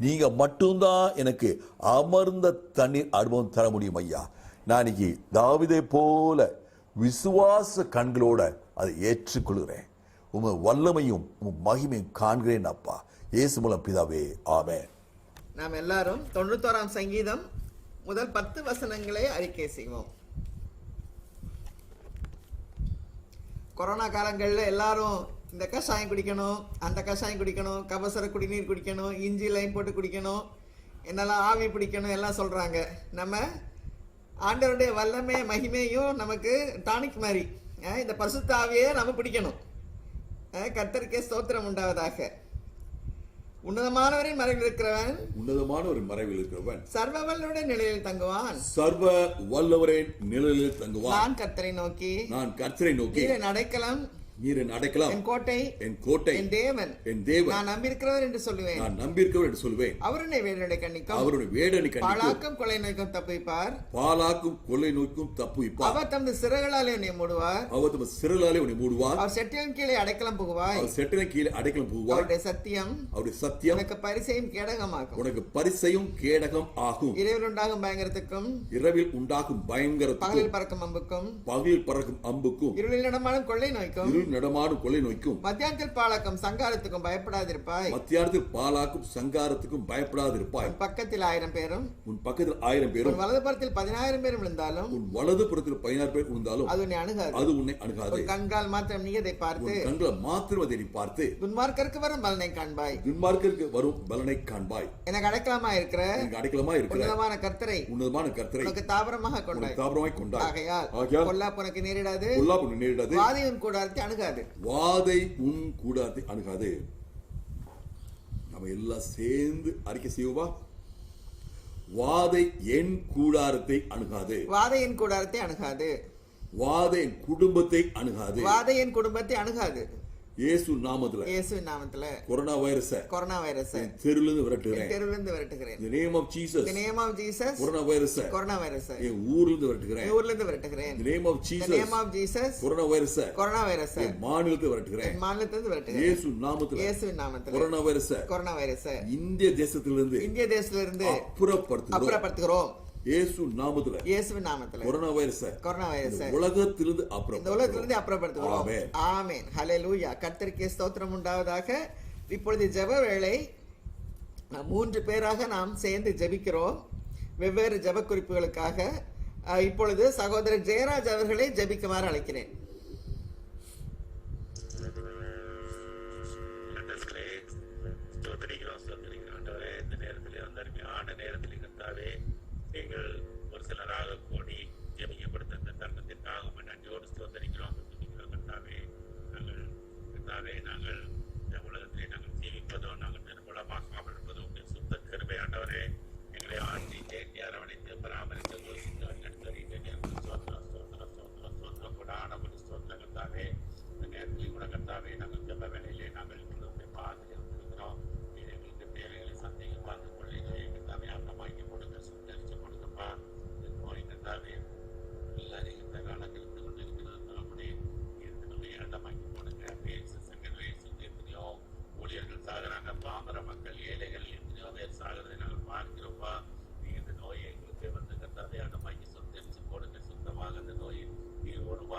நீங்க மட்டும்தான் எனக்கு அமர்ந்த தண்ணீர் அனுபவம் தர முடியும் ஐயா. நான் இன்னைக்கு தாவீதை போல விசுவாச கண்களோட அதை ஏற்றுக்கொள்கிறேன். உங்க வல்லமையும் உங்க மகிமையும் காண்கிறேன் அப்பா. இயேசு மூலம் பிதாவே, ஆமென். நாம் எல்லாரும் 91ஆம் சங்கீதம் முதல் 10 வசனங்களை அறிக்கை செய்வோம். கொரோனா காலங்களில் எல்லாரும் இந்த கஷாயம் குடிக்கணும், அந்த கஷாயம் குடிக்கணும், கபசர குடிநீர் குடிக்கணும், இஞ்சி லைம் போட்டு குடிக்கணும், என்னெல்லாம் ஆவி பிடிக்கணும் எல்லாம் சொல்கிறாங்க. நம்ம ஆண்டவருடைய வல்லமை மகிமையும் நமக்கு டானிக் மாதிரி இந்த பரிசுத்த ஆவியை நம்ம பிடிக்கணும். கர்த்தருக்கே ஸ்தோத்திரம் உண்டாவதாக. உன்னதமானவரின் மறைவில் இருக்கிறவன், உன்னதமானவரின் மறைவில் இருக்கிறவன் சர்வ வல்லவருடைய நிலையில் தங்குவான். சர்வ வல்லவரின் நிழலில் தங்குவான். நான் கர்த்தரை நோக்கி, நான் கர்த்தரை நோக்கி, நீர் அடைக்கலம், நீர் அடைக்கலாம், என் கோட்டை, என் கோட்டை, என் தேவன், என் தேவன், நான் நம்பியிருக்கிறவர் என்று சொல்லுவேன். நான் நம்பியிருக்கிறவர் என்று சொல்லுவேன். அவருடைய வேடனை கண்ணிக்கும், அவருடைய வேடனை கண்ணிக்கும், பாலாக்கும் கொலை நோய்க்கும் தப்புவிப்பார், பாலாக்கும் கொள்ளை நோய்க்கும் தப்புவிப்பார். அவர் தமது சிறகுகளாலே உன்னை மூடுவார், அவர் தமது சிறகுகளாலே உன்னை மூடுவார். அவர் செட்டிலின் கீழே அடைக்கலம் புகுவாய், அவர் செட்டிலின் கீழே அடைக்கலம் புகுவார். அவருடைய சத்தியம், அவருடைய சத்தியம் உனக்கு பரிசையும் கேடகமாகும், உனக்கு பரிசையும் கேடகம் ஆகும். இரவில் உண்டாகும் பயங்கரத்துக்கும், இரவில் உண்டாகும் பயங்கரத்துக்கும், பகலில் பறக்கும் அம்புக்கும், பகலில் பறக்கும் அம்புக்கும், இருளில் நடமாடும் கொள்ளை நோய்க்கும், இருள் நடமாடும் கொள்ளை நோய்க்கும், மத்தியானத்தில் பாலாக்கும் சங்காரத்துக்கும் பயப்படாதிருப்பாய். மத்தியானத்தில் பாலாக்கும் சங்காரத்துக்கும் பயப்படாதிருப்பாய். உன் பக்கத்தில் 1000 பேரும், உன் பக்கத்தில் 1000 பேரும், உன் வலது புறத்தில் 10000 பேரும் விழுந்தாலும், உன் வலது புறத்தில் 16 பேர் விழுந்தாலும் அது உன்னை அணுகாது. அது உன்னை அணுகாது. உன் கண்கால் மாத்திரம் நீ அதை பார்த்து, உன் கண்களை மாத்திரம் அதை நீ பார்த்து, துன்மார்க்கருக்கு வரும் பலனை காண்பாய், துன்மார்க்கருக்கு வரும் பலனை காண்பாய். எனக்கு அடைக்கலமா இருக்கிற, எனக்கு அடைக்கலமா இருக்கிற உன்னதமான கர்த்தரை, உன்னதமான கர்த்தரை உனக்கு தாபரமாக கொண்டாய், தாபரமாய் கொண்டாய். ஆகையால் பொல்லாப்பு உனக்கு நேரிடாது, பொல்லாப்பு உனக்கு நேரிடாது, வாதை உன் கூடாரத்தை அணுகாது, வாதை உன் கூடாரத்தை அணுகாது. நம்ம எல்லாம் சேர்ந்து அறிக்கை செய்வோமா? வாதை என் கூடாரத்தை அணுகாது, வாதை என் கூடாரத்தை அணுகாது, வாதை என் குடும்பத்தை அணுகாது, வாதை என் குடும்பத்தை அணுகாது. இயேசுவின் நாமத்துல, இயேசுவின் நாமத்துல கொரோனா வைரஸ் தெருவிலிருந்து விரட்டுகிறேன். தெருவிலிருந்து விரட்டுகிறேன். In the name of Jesus. In the name of Jesus. Corona virus என் ஊர்லிருந்து விரட்டுகிறேன். ஊர்லிருந்து விரட்டுகிறேன். In the name of Jesus. In the name of Jesus. Corona virus என் மாநிலத்தை விரட்டுகிறேன். மாநிலத்திலிருந்து விரட்டுகிறேன். இயேசுவின் நாமத்துல, இயேசுவின் நாமத்துல கொரோனா வைரஸ் இந்திய தேசத்திலிருந்து அப்புறப்படுத்துகிறோம். இயேசுவின் நாமத்துல கொரோனா வைரஸ் உலகத்திலிருந்து அப்புறப்படுத்துகிறோம். ஆமென். ஹல்லேலூயா. கர்த்தருக்கே ஸ்தோத்திரம் உண்டாவதாக. இப்பொழுது ஜெப வேளை. 3 பேராக நாம் சேர்ந்து ஜெபிக்கிறோம், வெவ்வேறு ஜெப குறிப்புகளுக்காக. இப்பொழுது சகோதரர் ஜெயராஜ் அவர்களை ஜெபிக்குமாறு அழைக்கிறேன். நீங்கள் ஒரு சிலராக கூடி ஜெபிக்கப்படுத்த இந்த தருணத்திற்காக நன்றியோடு ஸ்தோத்தரிக்கிறோம். கர்த்தாவே, நாங்கள் இந்த உலகத்திலே நாங்கள் ஜீவிப்பதோ, நாங்கள் நிர்மூலமாக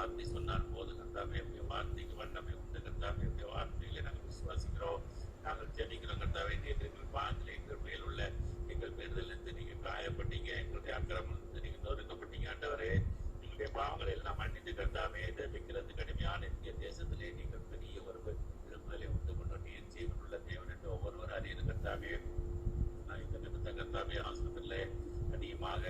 வார்த்தை சொன்னால் போது கர்த்தாவே, உடைய வார்த்தைக்கு வல்லமை உண்டு கர்த்தாவே, உடைய வார்த்தைகளை நாங்கள் விசுவாசிக்கிறோம், நாங்கள் ஜெபிக்கிறோம் கர்த்தாவே. எங்கள் பாதத்தில் எங்கள் மேல் உள்ள எங்கள் பெறுதலிருந்து நீங்க காயப்பட்டீங்க, எங்களுடைய அக்கிரமத்திலிருந்து நீங்க நொறுக்கப்பட்டீங்க ஆண்டவரே. எங்களுடைய பாவங்களை எல்லாம் மன்னித்து கர்த்தாவே, ஜெபிக்கிறது கடுமையான இந்திய தேசத்திலே நீங்கள் பெரிய ஒரு விடுதலை உண்டு கொண்டு நீர் ஜீவனுள்ள தேவன் என்று ஒவ்வொருவர் அறியது கர்த்தாவே. இந்த நிமித்த கர்த்தாவே, ஆஸ்பத்திரியில அதிகமாக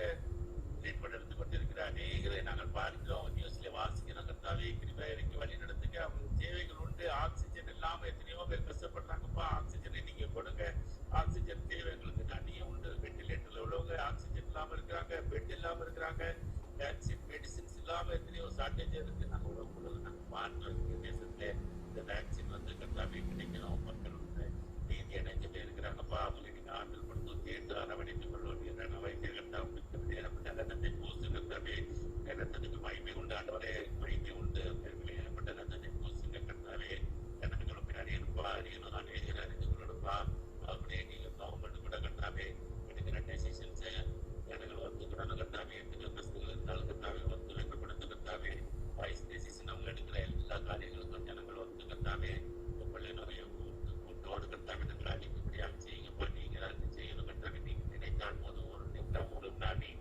ஏற்படுத்தி கொண்டிருக்கிற அநேகரை நாங்கள் பார்க்கிறோம், நியூஸ்ல வாசிக்கிறோம் கர்த்தாவே. கிருபையா இறங்கி வழி நடத்துங்க. அவங்களுக்கு தேவைகள் உண்டு, ஆக்சிஜன் இல்லாம எத்தனையோ பேர் கஷ்டப்படுறாங்கப்பா. ஆக்சிஜனை நீங்க கொடுங்க. ஆக்சிஜன் தேவைகளுக்கு நிறைய உண்டு. வெண்டிலேட்டர்ல உள்ளவங்க ஆக்சிஜன் இல்லாம இருக்கிறாங்க, பெட் இல்லாம இருக்கிறாங்க, வேக்சின் மெடிசின்ஸ் இல்லாம எத்தனையோ ஷார்டேஜ் இருக்கு. நாங்கள் பார்க்கிறோம் தேசத்துல இந்த வேக்சின் வந்து கர்த்தாவே கிடைக்கணும். மக்கள் வந்து நீதி அடைஞ்சிட்டு இருக்கிறாங்கப்பா. அவங்களை நீங்க ஆற்றல் கொடுத்து தேர்ந்து அரவணைத்துக் கொள்வோம். வைத்தியர் ரத்தத்தை பூசு கர்த்தாவே. ரத்தத்துக்கு மகிமை உண்டு ஆண்டவரே, மகிமை உண்டு. ஏற்பட்ட ரத்தத்தை பூசுங்க கர்த்தாவே. ஜனங்களும் அறியணும் அநேகர் அறிந்து கொள்ளணும்பா. அப்படியே நீங்க கவர்மெண்ட் கூட கர்த்தாவே எடுக்கிற டெசிஷன்ஸ் ஜனங்கள் ஒத்துக்கணும் கர்த்தாவே. எத்தனை கஷ்டங்கள் இருந்தாலும் கர்த்தாவே ஒத்துழைக்கப்படுத்த கர்த்தாவே. வாய்ஸ் டெசிஷன் அவங்க எடுக்கிற எல்லா காரியங்களுக்கும் ஜனங்கள் ஒத்து கர்த்தாவே. பிள்ளை நிறைய கூட்டோடு கர்த்தாவே நாங்கள் அழிக்கப்படியாக செய்யுங்கப்பா. நீங்க செய்யணும் கர்த்தாவே. நீங்க நினைத்தால் போதும், ஒரு நிமிடம் ஒரு நாடி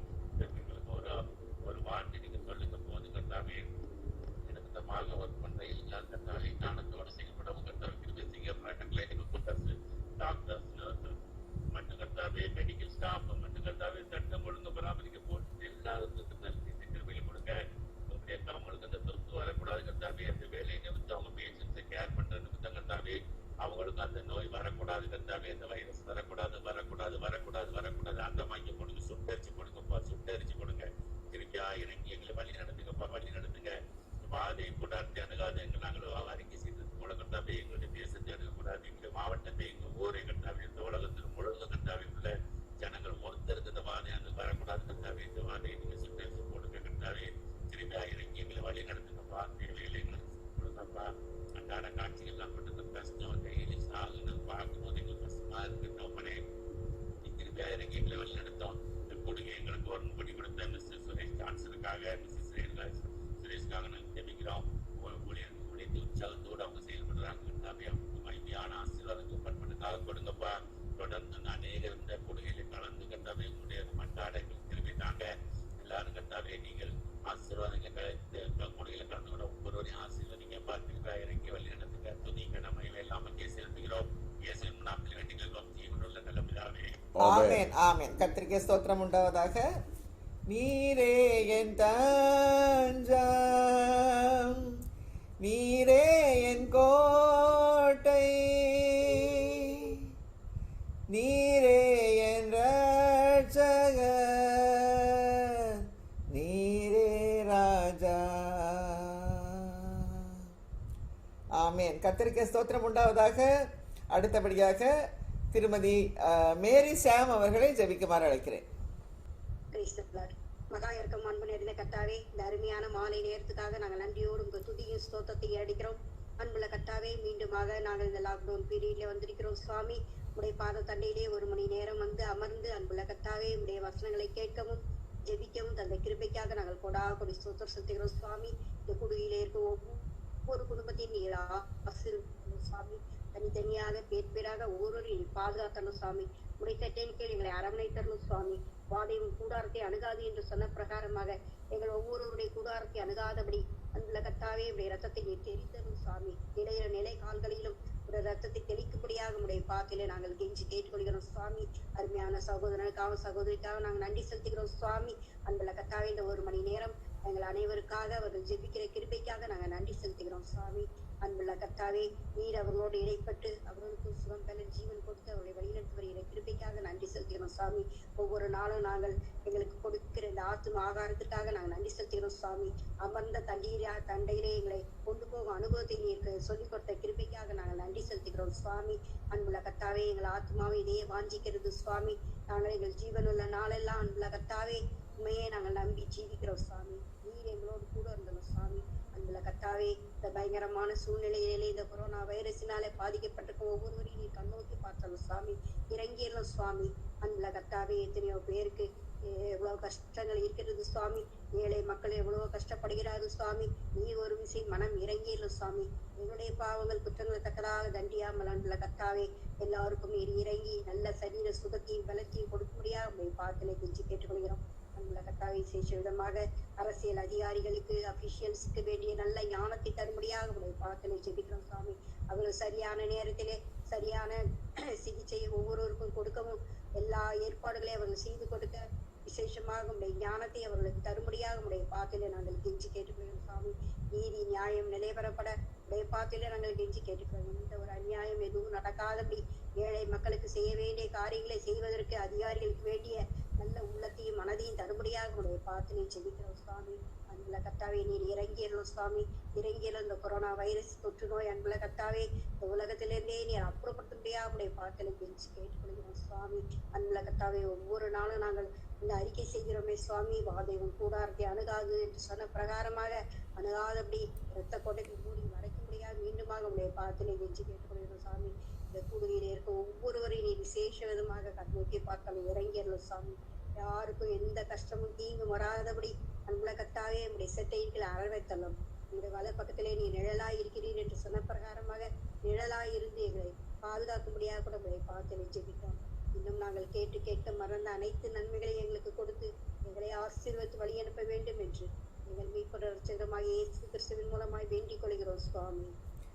ஒரு வார்த்தை நீங்க சொல்லுங்க போது கர்த்தாவே. நிமித்தமாக ஒர்க் பண்ற எல்லா கர்த்தாவே ஞானத்தோடு செயல்படவும் கர்த்தாவே கிருபை செய்ய. டாக்டர்ஸ் மட்டும் கர்த்தாவே, மெடிக்கல் ஸ்டாஃப் மட்டும் கர்த்தாவே, சட்டம் ஒழுங்கு பராமரிக்க போட்டு எல்லாருக்கும் கிருபையில் கொடுங்க. அவங்களுக்கு அந்த தொத்து வரக்கூடாது கர்த்தாவே. அந்த வேலையை நிமித்தம் அவங்க பேஷண்ட்ஸை கேர் பண்ற நிமித்தம் கர்த்தாவே, அவங்களுக்கு அந்த நோய் வரக்கூடாது கர்த்தாவே. அந்த வைரஸ் வரக்கூடாது வரக்கூடாது வரக்கூடாது வரக்கூடாது. அந்த வாங்கி கொடுங்க, சுட்டரிச்சு கொடுங்கப்பா, சுட்டரிச்சு கொடுங்க. திருப்பியா இறங்கி எங்களை வழி நடத்துங்கப்பா, வழி நடத்துங்க. பாதை கூடாது அணுகாது எங்க நாங்களும் அறிக்கை செய்தது போல கர்த்தாவே. எங்களுடைய தேசத்தை அணுகக்கூடாது, எங்களுடைய மாவட்டத்தை, எங்க ஊரை கர்த்தாவே. இந்த உலகத்தில் முழுவதும் கர்த்தாவே உள்ள ஜனங்கள் ஒருத்தருக்கு இந்த வாதை அங்கு வரக்கூடாது கர்த்தாவே. இந்த வாதையை நீங்க சுட்டரிச்சு போடுங்க கர்த்தாவே. திரும்பியா இறங்கி எங்களை வழி நடத்துங்கப்பா. தேவையில்லை எங்களுக்கு கொடுங்கப்பா. அன்றாட காட்சிகள்லாம் மட்டும் கஷ்டம், டெய்லி சாகுன்னு பார்க்கும்போது எங்களுக்கு கஷ்டமா இருக்கு. நோப்பனே திரும்பியா இறங்கி எங்களை வழி நடத்தோம். கொடுங்க. எங்களுக்கு ஒரு முடி கொடுத்த மிஸ்டர் சுரேஷ் ஜான்சனுக்காக, மிஸ்ஸஸ் சுரேஷ்காக நாங்கள் ஜெபிக்கிறோம். ஊழியத்தை உற்சாகத்தோடு அவங்க செயல்படுறாங்க கர்த்தாவே. அவங்களுக்கு மகிமையான ஆசீர்வாதங்கள் பண்படுக்காக கொடுங்கப்பா. தொடர்ந்து அநேகர் இந்த கொடுகையில கலந்து கர்த்தாவே உங்களுடைய மண்டாடைகள் திரும்பி தாங்க. எல்லாரும் கர்த்தாவே நீங்கள் ஆசீர்வாதங்களை கொடுகையில கலந்து கூட ஒவ்வொருவரையும் ஆசீர்வாதிங்க. பார்த்துக்கிறா இறங்கி வழி நடத்துங்க. துணிங்க நம்ம எல்லாம் அங்கே செலுத்துகிறோம். இயேசுவின் நாமத்தில் வேண்டிக் கொள்கிறோம். ஜீவனுள்ள நல்ல பிதாவே. ஆமென் ஆமென். கர்த்தருக்கே ஸ்தோத்திரம் உண்டாவதாக. நீரே என் தஞ்சம், நீரே என் கோட்டை, நீரே என் ரட்சகர், நீரே ராஜா. ஆமென். கர்த்தருக்கே ஸ்தோத்திரம் உண்டாவதாக. அடுத்தபடியாக திருமதி மேரி சாம் அவர்களை ஜெபிக்குமாறு அழைக்கிறேன். மகா இறக்கம் அன்பு நிறைந்த கர்த்தாவே, இந்த அருமையான மாலை நேரத்துக்காக நாங்கள் நன்றியோடு உங்க துதியும் ஸ்தோத்திரத்தையும் அடிக்கிறோம். அன்புள்ள கர்த்தாவே, மீண்டுமாக நாங்கள் இந்த லாக்டவுன் பீரியட்ல வந்திருக்கிறோம் சுவாமி. உடைய பாத தண்டையிலே ஒரு மணி நேரம் வந்து அமர்ந்து அன்புள்ள கர்த்தாவே உடைய வசனங்களை கேட்கவும் ஜெபிக்கவும் தந்த கிருபைக்காக நாங்கள் கொடி ஸ்தோத்திரம் செலுத்துகிறோம் சுவாமி. இந்த குடுவையிலே இருக்கும் ஒவ்வொரு குடும்பத்தையும் நீங்கள் ஆசீர்வதிக்கணும் சுவாமி. தனித்தனியாக பேராக ஒவ்வொருவரையும் பாதுகாத்தணும் சுவாமி. உடைத்தேன் கீழ் எங்களை அரவணைத்தரணும் சுவாமி. வாதையும் கூடாரத்தை அணுகாது என்று சொன்ன பிரகாரமாக எங்கள் ஒவ்வொருவருடைய கூடாரத்தை அணுகாதபடி அன்புள்ள கர்த்தாவே உடைய ரத்தத்தை நீர் தெரிந்தரும் சுவாமி. நிலை கால்களிலும் உடைய ரத்தத்தை தெளிக்கும்படியாக உடைய பாத்திலே நாங்கள் கெஞ்சி கேட்டுக்கொள்கிறோம் சுவாமி. அருமையான சகோதரனுக்காக சகோதரிக்காக நாங்கள் நன்றி செலுத்துகிறோம் சுவாமி. அன்புள்ள கர்த்தாவே இந்த ஒரு மணி நேரம் எங்கள் அனைவருக்காக அவர்கள் ஜெபிக்கிற கிருபைக்காக நாங்கள் நன்றி செலுத்துகிறோம் சுவாமி. அன்புள்ள கர்த்தாவே, நீர் அவர்களோடு இடைப்பட்டு அவர்களுக்கு சுகம் பெற ஜீவன் கொடுத்து அவருடைய வழிநடத்தி வருகிற கிருபைக்காக நன்றி செலுத்துகிறோம் சுவாமி. ஒவ்வொரு நாளும் நாங்கள் எங்களுக்கு கொடுக்கிற இந்த ஆத்தும ஆகாரத்திற்காக நாங்கள் நன்றி செலுத்துகிறோம் சுவாமி. அமர்ந்த தண்டையிலே எங்களை கொண்டு போகும் அனுபவத்தை நீர் சொல்லிக் கொடுத்த கிருபைக்காக நாங்கள் நன்றி செலுத்துகிறோம் சுவாமி. அன்புள்ள கர்த்தாவே, எங்கள் ஆத்மாவை இதையே வாஞ்சிக்கிறது சுவாமி. நாங்கள் எங்கள் ஜீவனுள்ள நாளெல்லாம் அன்புள்ள கர்த்தாவே உண்மையே நாங்கள் நம்பி ஜீவிக்கிறோம் சுவாமி. நீர் எங்களோடு கூட இருந்தோம் சுவாமி. அன்புள்ள கர்த்தாவே, இந்த பயங்கரமான சூழ்நிலையிலே இந்த கொரோனா வைரஸினாலே பாதிக்கப்பட்டிருக்கும் ஒவ்வொருவரையும் நீ கண்ணோக்கி பார்த்தோம் சுவாமி. இறங்கிடலாம் சுவாமி. அன்புள்ள கர்த்தாவே, எத்தனையோ பேருக்கு எவ்வளவு கஷ்டங்கள் இருக்கிறது சுவாமி. ஏழை மக்கள் எவ்வளவு கஷ்டப்படுகிறார்கள் சுவாமி. நீ ஒரு விசை மனம் இறங்கியല്ലോ சுவாமி. எங்களுடைய பாவங்கள் குற்றங்கள் தக்கதாக தண்டியாமல் அன்புள்ள கர்த்தாவே, எல்லாருக்கும் நீர் இறங்கி நல்ல சரீர சுகத்தையும் பலத்தையும் கொடுக்க முடியாது உங்களை பாத்திலே கெஞ்சி கேட்டுக்கொள்கிறோம். அன்புள்ள கர்த்தாவே, விசேஷ விதமாக அரசியல் அதிகாரிகளுக்கு அபிஷியல்ஸுக்கு வேண்டிய நல்ல ஞானத்தை தரும்படியாக உங்களை பாத்திலே ஜெபிக்கிறோம் சுவாமி. அவர்கள் சரியான நேரத்திலே சரியான சிகிச்சையை ஒவ்வொருவருக்கும் கொடுக்கவும் எல்லா ஏற்பாடுகளையும் அவர்கள் செய்து கொடுக்க விசேஷமாக உடைய ஞானத்தை அவர்களுக்கு தரும்படியாக உடைய பாத்திலே நாங்கள் கெஞ்சி கேட்டுக்கொள்கிறோம் சுவாமி. நீதி நியாயம் நிலைபெறப்பட உடைய பாத்திலே நாங்கள் கெஞ்சி கேட்டுக்கிறோம். இந்த ஒரு அநியாயம் எதுவும் நடக்காதபடி ஏழை மக்களுக்கு செய்ய வேண்டிய காரியங்களை செய்வதற்கு அதிகாரிகளுக்கு வேண்டிய நல்ல உள்ளத்தையும் மனதையும் தரும்படியாக உடைய பாத்திலே ஜெபிக்கிறோம் சுவாமி. அன்புள்ள கர்த்தாவே, நீர் இறங்கியலும் சுவாமி. இறங்கியலும் இந்த கொரோனா வைரஸ் தொற்று நோய் அன்புள்ள கர்த்தாவே, இந்த உலகத்திலிருந்தே நீர் அப்புறப்படுத்தும்படியாக உடைய பாத்திலே கெஞ்சி கேட்டுக்கொள்கிறோம் சுவாமி. அன்புள்ள கர்த்தாவே, ஒவ்வொரு நாளும் நாங்கள் இந்த அறிக்கை செய்கிறோமே சுவாமி. வாதையும் கூடாரத்தை அணுகாது என்று சொன்ன பிரகாரமாக அணுகாதபடி இரத்த கோட்டைக்கு மூடி மறைக்க முடியாது மீண்டுமாக உடைய பாத்திலே கெஞ்சி கேட்டுக்கொள்கிறோம் சுவாமி. இந்த கூடுகையில இருக்க ஒவ்வொருவரையும் நீ விசேஷ விதமாக கண்ணோக்கி பார்த்தாலும் இறங்கிடலும் சுவாமி. யாருக்கும் எந்த கஷ்டமும் தீங்கு வராதபடி அன்புள்ள கர்த்தாவே, உடைய செட்டையின் அரவணைத்தள்ளும். உங்களுடைய வலை பக்கத்திலே நீ நிழலாய் இருக்கிறீர் என்று சொன்ன பிரகாரமாக நிழலாய் இருந்து எங்களை பாதுகாக்கும்படியாக கூட உங்களை பாத்திலே ஜெபிக்கிறோம். இன்னும் நாங்கள் கேட்டு கேட்க மறந்த அனைத்து நன்மைகளையும் எங்களுக்கு கொடுத்து எங்களை ஆசீர்வதித்து வழி அனுப்ப வேண்டும் என்று எங்கள் மீட்பர் ரட்சகருமாகிய இயேசு கிறிஸ்துவின் மூலமாய் வேண்டிக் கொள்கிறோம் சுவாமி.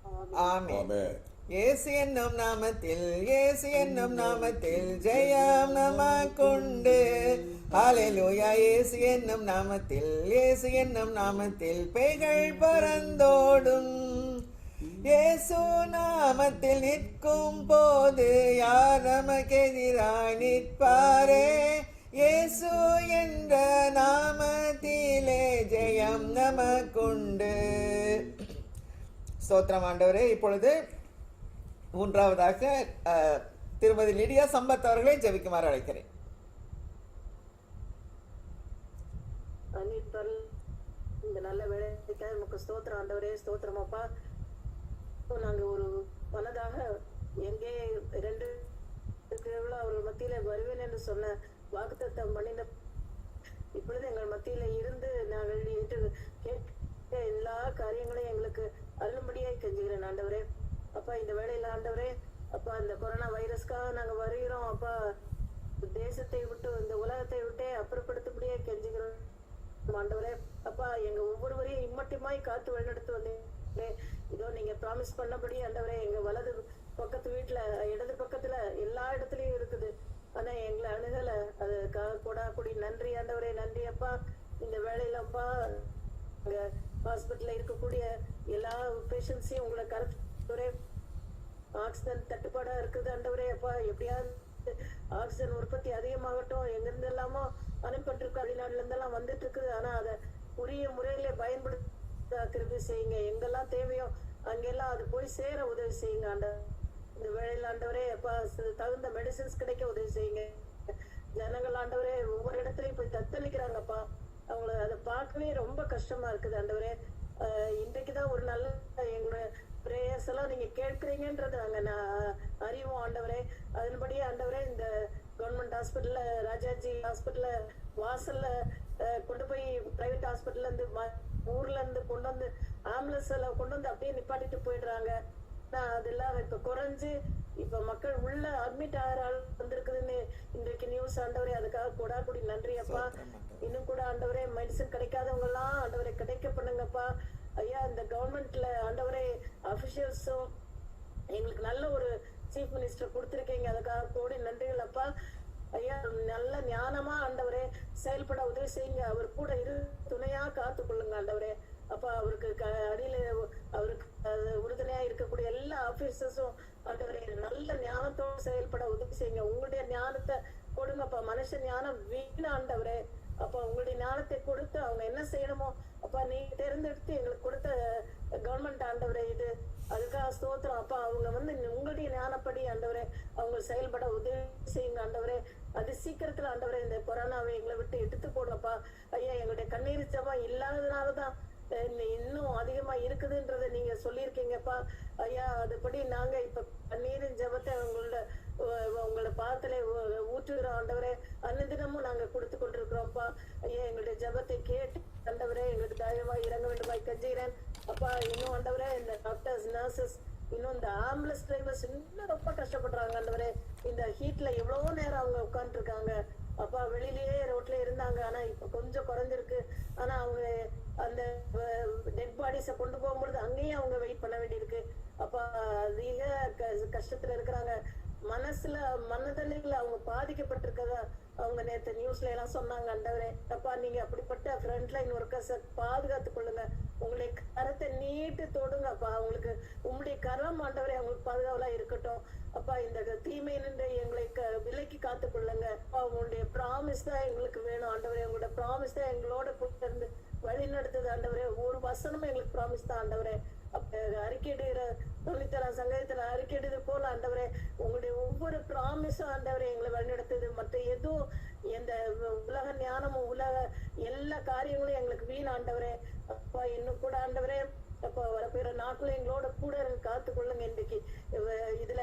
ஆமென். இயேசு என்னும் நாமத்தில், இயேசு என்னும் நாமத்தில் ஜெயம் நமக்குண்டு. ஹல்லேலூயா. இயேசு என்னும் நாமத்தில், இயேசு என்னும் நாமத்தில் பேய்கள் பறந்தோடும். இயேசு நாமத்தில் நிற்கும் போது யார் நமக்கு எதிராய் நிற்பாரே? இயேசு என்ற நாமத்திலே ஜெயம் நமக்குண்டு. ஸ்தோத்திரம் ஆண்டவரே. இப்பொழுது மூன்றாவதாக திருமதி லிடியா சம்பத் அவர்களை ஜெபிக்குமாறு அழைக்கிறேன். இந்த நல்ல வேலைக்காக நமக்கு ஸ்தோத்திரம் ஆண்டவரே. ஸ்தோத்திரம் அப்பா. நாங்க ஒரு மனதாக எங்கே 2 அவர்கள் மத்தியில வருவேன் என்று சொன்ன வாக்குத்தத்தம் பண்ணின இப்பொழுது எங்கள் மத்தியில இருந்து நாங்கள் கேட்க எல்லா காரியங்களையும் எங்களுக்கு அருளும்படியாய் கெஞ்சுகிறேன் ஆண்டவரே. அப்பா, இந்த வேளையில ஆண்டவரே அப்பா, இந்த கொரோனா வைரஸ்க்காக நாங்க வருகிறோம் அப்பா. தேசத்தை விட்டு இந்த உலகத்தை விட்டே அப்புறப்படுத்தும்படியாய் கெஞ்சுகிறோம் ஆண்டவரே. அப்பா, எங்க ஒவ்வொருவரையும் இம்மட்டுமாய் காத்து வழிநடத்து வந்தேன். இதோ நீங்க ப்ராமிஸ் பண்ணபடி ஆண்டவரே, எங்க வலது பக்கத்து வீட்டுல இடது பக்கத்துல எல்லா இடத்துலயும் இருக்குது. ஆனா எங்களை அணுகல. அதுக்காக கூட கூடி நன்றி ஆண்டவரே. நன்றி அப்பா. இந்த வேலையில அப்பா ஹாஸ்பிட்டல்ல இருக்கக்கூடிய எல்லா பேஷண்ட்ஸையும் உங்களை கருத்து ஆக்சிஜன் தட்டுப்பாடா இருக்குது ஆண்டவரே. அப்பா, எப்படியாவது ஆக்சிஜன் உற்பத்தி அதிகமாகட்டும். எங்கிருந்து எல்லாமோ அனுப்பிட்டு வெளிநாடுல இருந்தெல்லாம் வந்துட்டு இருக்குது. ஆனா அதை உரிய முறையில பயன்படுத்த கிருபை செய்யுங்க. எங்கெல்லாம் தேவையோ அங்கெல்லாம் அது போய் சேர உதவி செய்யுங்க ஆண்டவர். இந்த வேளையில ஆண்டவரே அப்பா, தகுந்த மெடிசின்ஸ் கிடைக்க உதவி செய்யுங்க. ஜனங்கள் ஆண்டவரே ஒவ்வொரு இடத்துலயும் போய் தத்தளிக்கிறாங்கப்பா. அவங்கள அதை பார்க்கவே ரொம்ப கஷ்டமா இருக்குது ஆண்டவரே. இன்றைக்குதான் ஒரு நல்ல எங்களோட பிரேயர்ஸ் எல்லாம் நீங்க கேட்கிறீங்கன்றது நாங்க அறிவோம் ஆண்டவரே. அதன்படியே ஆண்டவரே, இந்த கவர்மெண்ட் ஹாஸ்பிட்டல்ல, ராஜாஜி ஹாஸ்பிட்டல்ல வாசல்ல கொண்டு போய் பிரைவேட் ஹாஸ்பிட்டல்ல இருந்து ஊர்ல இருந்து கொண்டு வந்து ஆம்புலன்ஸ் எல்லாம் கொண்டு வந்து அப்படியே நிப்பாட்டிட்டு போயிடுறாங்க. அதெல்லாம் இப்ப குறைஞ்சு இப்ப மக்கள் உள்ள அட்மிட் ஆகிற ஆள் வந்திருக்குதுன்னு இன்றைக்கு நியூஸ் ஆண்டவரே. அதுக்காக கூட கூடி நன்றி அப்பா. இன்னும் கூட ஆண்டவரே மெடிசன் கிடைக்காதவங்க எல்லாம் ஆண்டவரை கிடைக்க பண்ணுங்கப்பா. ஐயா, இந்த கவர்மெண்ட்ல ஆண்டவரே அபிஷியல்ஸும் எங்களுக்கு நல்ல ஒரு சீஃப் மினிஸ்டர் கொடுத்திருக்கீங்க. அதுக்காக கூடி நன்றிகள் அப்பா. ஐயா, நல்ல ஞானமா ஆண்டவரே செயல்பட உதவி செய்யுங்க. அவர் கூட துணையா காத்து கொள்ளுங்க ஆண்டவரே. அப்பா, அவருக்கு அடியில அவருக்கு உறுதுணையா இருக்கக்கூடிய எல்லா ஆபீசர்ஸும் ஆண்டவரே நல்ல ஞானத்தோடு செயல்பட உதவி செய்யுங்க. உங்களுடைய ஞானத்தை கொடுங்கப்பா. மனுஷ ஞானம் வீண ஆண்டவரே. அப்பா, உங்களுடைய ஞானத்தை கொடுத்து அவங்க என்ன செய்யணுமோ அப்பா நீங்க தேர்ந்தெடுத்து எங்களுக்கு கொடுத்த கவர்மெண்ட் ஆண்டவரே இது. அதுக்காக ஸ்தோத்திரம் அப்பா. அவங்க உங்களுடைய ஞானப்படி ஆண்டவரே அவங்க செயல்பட உதவி செய்யுங்க ஆண்டவரே. அது சீக்கிரத்துல ஆண்டவரே இந்த கொரோனாவை எங்களை விட்டு எடுத்து போடுங்கப்பா. ஐயா, எங்களுடைய கண்ணீர் ஜெபம் இல்லாததுனாலதான் இன்னும் அதிகமா இருக்குதுன்றத நீங்க சொல்லியிருக்கீங்கப்பா. ஐயா, அதுபடி நாங்க இப்ப கண்ணீரின் ஜெபத்தை உங்களோட பாதத்துல ஊற்றுகிறோம் ஆண்டவரே. அன்னிதினமும் நாங்க கொடுத்து கொண்டிருக்கிறோம்ப்பா. ஐயா எங்களுடைய ஜெபத்தை கேட்டு ஆண்டவரே எங்களுக்கு தயவாய் இறங்க வேண்டுமாய் கெஞ்சுகிறேன் அப்பா. இன்னும் ஆண்டவரே இந்த டாக்டர்ஸ், நர்சஸ், இன்னும் இந்த ஆம்புலன்ஸ் டிரைவர்ஸ் இன்னும் ரொம்ப கஷ்டப்படுறாங்க ஆண்டவரே. இந்த ஹீட்ல எவ்வளவு நேரம் அவங்க உட்கார்ந்து இருக்காங்க அப்பா. வெளியிலேயே ரோட்ல இருந்தாங்க, ஆனா இப்ப கொஞ்சம் குறைஞ்சிருக்கு. ஆனா அவங்க அந்த டெட் பாடிஸ கொண்டு போகும்பொழுது அங்கேயும் அவங்க வெயிட் பண்ண வேண்டியிருக்கு அப்பா. அதிக கஷ்டத்துல இருக்கிறாங்க. மனதளவில் அவங்க பாதிக்கப்பட்டிருக்கதா அவங்க நேற்று நியூஸ்ல எல்லாம் சொன்னாங்க ஆண்டவரே. அப்பா நீங்க அப்படிப்பட்ட ஃப்ரண்ட் லைன் ஒர்க்கர்ஸை பாதுகாத்துக் கொள்ளுங்க. உங்களுடைய கரத்தை நீட்டு தொடுங்க அப்பா. அவங்களுக்கு உங்களுடைய கரம் ஆண்டவரே அவங்களுக்கு பாதுகாவலா இருக்கட்டும் அப்பா. இந்த தீமை நின்று எங்களை விலக்கி காத்துக் கொள்ளுங்க அப்பா. உங்களுடைய ப்ராமிஸ் தான் எங்களுக்கு வேணும் ஆண்டவரே. உங்களோட ப்ராமிஸ் தான் எங்களோட கூட இருந்து வழி நடத்துது ஆண்டவரே. ஒரு வசனமும் எங்களுக்கு ப்ராமிஸ் தான் ஆண்டவரே. அப்ப அறிக்கையிடுகிற 90 சங்கத்துல அறிக்கையிடுது போல ஆண்டவரே உங்களுடைய ஒவ்வொரு ப்ராமிஸும் ஆண்டவரே எங்களை வழிநடத்துது. மற்ற எதுவும் எந்த உலக ஞானமும் உலக எல்லா காரியங்களும் எங்களுக்கு வீண் ஆண்டவரே. அப்பா இன்னும் கூட ஆண்டவரே அப்பா வரப்போற நாட்களும் எங்களோட கூட காத்து கொள்ளுங்க. இன்றைக்கு இதுல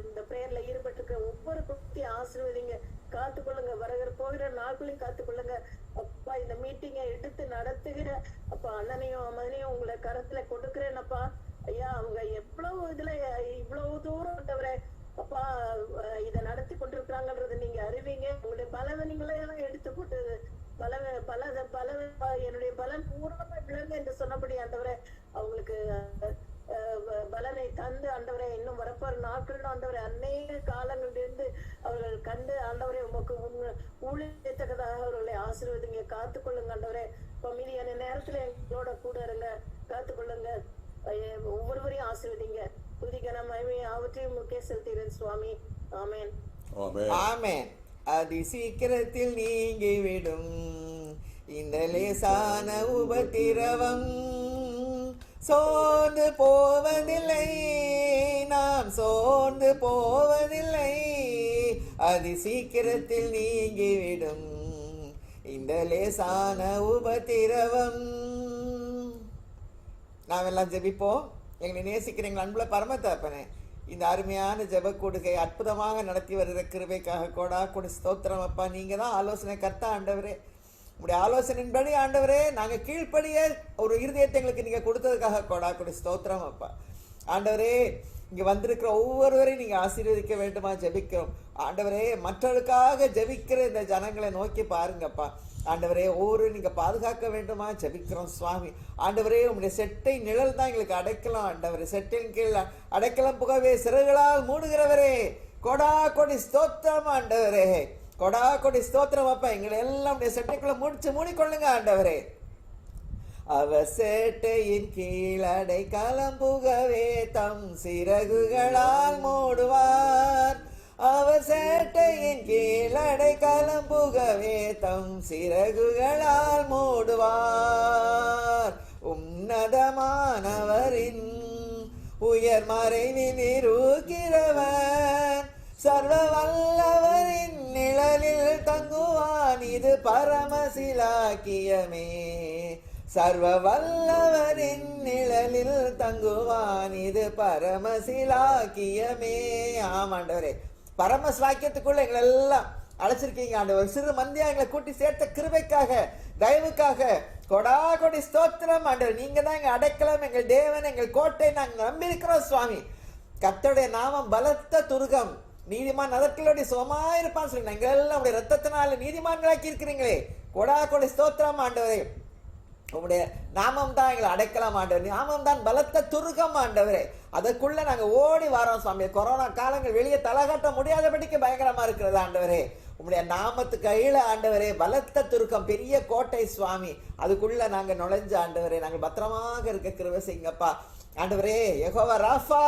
இந்த பிரேயர்ல ஈடுபட்டிருக்க ஒவ்வொரு குட்டியும் ஆசீர்வதிங்க, காத்து கொள்ளுங்க. போகிற நாட்களையும் காத்து கொள்ளுங்க அப்பா. இந்த மீட்டிங்கை எடுத்து நடத்துகிற அப்பா அண்ணனையும் அம்மனையும் உங்களை கரத்துல கொடுக்கிறேன் அப்பா. ஐயா அவங்க எவ்வளவு இதுல இவ்வளவு தூரம் ஆண்டவரே அப்பா இதை நடத்தி கொண்டிருக்கிறாங்கன்றது நீங்க அறிவீங்க. உங்களுடைய பலவீனங்களை எல்லாம் எடுத்து போட்டு என்னுடைய பலன் பூர்ணமா விளங்க என்று சொன்னபடி ஆண்டவரே அவங்களுக்கு பலனை தந்து ஆண்டவரே இன்னும் வரப்போற நாட்கள் ஆண்டவரே அநேக காலங்களிலிருந்து அவர்கள் கண்டு ஆண்டவரே உமக்கு ஊழியத்தக்கதாக அவர்களை ஆசீர்வதிங்க, காத்துக்கொள்ளுங்க ஆண்டவரே. மீதியான நேரத்துல எங்களோட கூட இருங்க, காத்துக்கொள்ளுங்க. ஒவ்வொருவரையும் ஆசீர்வதிங்க. துதிக்க மகிமை அவற்றையும் முக்கிய செலுத்துகிறேன் சுவாமி. ஆமேன் ஆமென். அதி சீக்கிரத்தில் நீங்கிவிடும் இந்த லேசான உபத்திரவம். சோர்ந்து போவதில்லை, நாம் சோர்ந்து போவதில்லை. அதி சீக்கிரத்தில் நீங்கிவிடும் இந்த லேசான உபத்திரவம். நாம் எல்லாம் ஜெபிப்போம். எங்களை நேசிக்கிற எங்கள் அன்புள்ள பரமதகப்பனே, இந்த அருமையான ஜெப கூடுகை அற்புதமாக நடத்தி வருகிற கிருபைக்காக கோடா கொடி ஸ்தோத்திரம் அப்பா. நீங்க தான் ஆலோசனை கர்த்தா ஆண்டவரே. உங்களுடைய ஆலோசனையின்படி ஆண்டவரே நாங்கள் கீழ்ப்படிய ஒரு இருதயத்தை எங்களுக்கு நீங்க கொடுத்ததுக்காக கோடா கொடி ஸ்தோத்திரம் அப்பா. ஆண்டவரே இங்க வந்திருக்கிற ஒவ்வொருவரையும் நீங்க ஆசீர்வதிக்க வேண்டுமா ஜெபிக்கிறோம் ஆண்டவரே. மற்றவர்களுக்காக ஜெபிக்கிற இந்த ஜனங்களை நோக்கி பாருங்கப்பா ஆண்டவரே. ஒவ்வொரு நீங்க பாதுகாக்க வேண்டுமா ஜெபிக்கிறோம் சுவாமி. ஆண்டவரே உங்களுடைய செட்டை நிழல் தான் எங்களுக்கு அடைக்கலாம் ஆண்டவரே. செட்டின் கீழ் அடைக்கலம் புகவே சிறகுகளால் மூடுகிறவரே, கொடா கொடி ஸ்தோத்திரம் ஆண்டவரே. கொடா கொடி ஸ்தோத்திரம் அப்பா. எங்களை எல்லாம் செட்டைக்குள்ள மூடிக்கொள்ளுங்க ஆண்டவரே. அவர் சேட்டையின் கீழ் அடைக்கலம் புகவே தம் சிறகுகளால் மூடுவார். அவர் சேட்டையின் கீழ் அடைக்கலம் புகவே தம் சிறகுகளால் மூடுவார். உன்னதமானவரின் உயர் மறைவில் இருக்கிறவர், சர்வ வல்லவரின் நிழலில் தங்குவான், இது பரமசிலாக்கியமே. சர்வ வல்லவரின் நிழலில் தங்குவான், இது பரமசிலாக்கியமே. ஆமாண்டவரே, பரமசிலாக்கியத்துக்குள்ள எங்களை எல்லாம் அழைச்சிருக்கீங்க ஆண்டவர். சிறு மந்தியா எங்களை கூட்டி சேர்த்த கிருபைக்காக தயவுக்காக கொடா கொடி ஸ்தோத்திரம் ஆண்டவர். நீங்க தான் எங்க அடைக்கலம், எங்கள் தேவன், எங்கள் கோட்டை. நாங்கள் நம்பியிருக்கிறோம் சுவாமி. கர்த்தருடைய நாமம் பலத்த துருகம், நீதிமான் அதற்குள்ளோடைய சுகமாயிருப்பான்னு சொல்லி எங்கள் எல்லாம் உடைய ரத்தத்தினால நீதிமான்களாக்கி இருக்கிறீங்களே. கொடா கொடி ஸ்தோத்திரம் ஆண்டவரே. உங்களுடைய நாமம் தான் எங்களை அடைக்கலாம் ஆண்டவர். நாமம் தான் பலத்த துருகம் ஆண்டவரே. அதற்குள்ள நாங்க ஓடி வரோம் சுவாமி. கொரோனா காலங்கள் வெளியே தலகாட்ட முடியாதபடிக்கு பயங்கரமா இருக்கிறது ஆண்டவரே. உங்களுடைய நாமத்துக்கு கையில ஆண்டவரே பலத்த துருக்கம், பெரிய கோட்டை சுவாமி. அதுக்குள்ள நாங்க நுழைஞ்ச ஆண்டவரே நாங்கள் பத்திரமாக இருக்க கிருபை செய்யுங்கப்பா ஆண்டவரே. யெகோவா ராஃபா,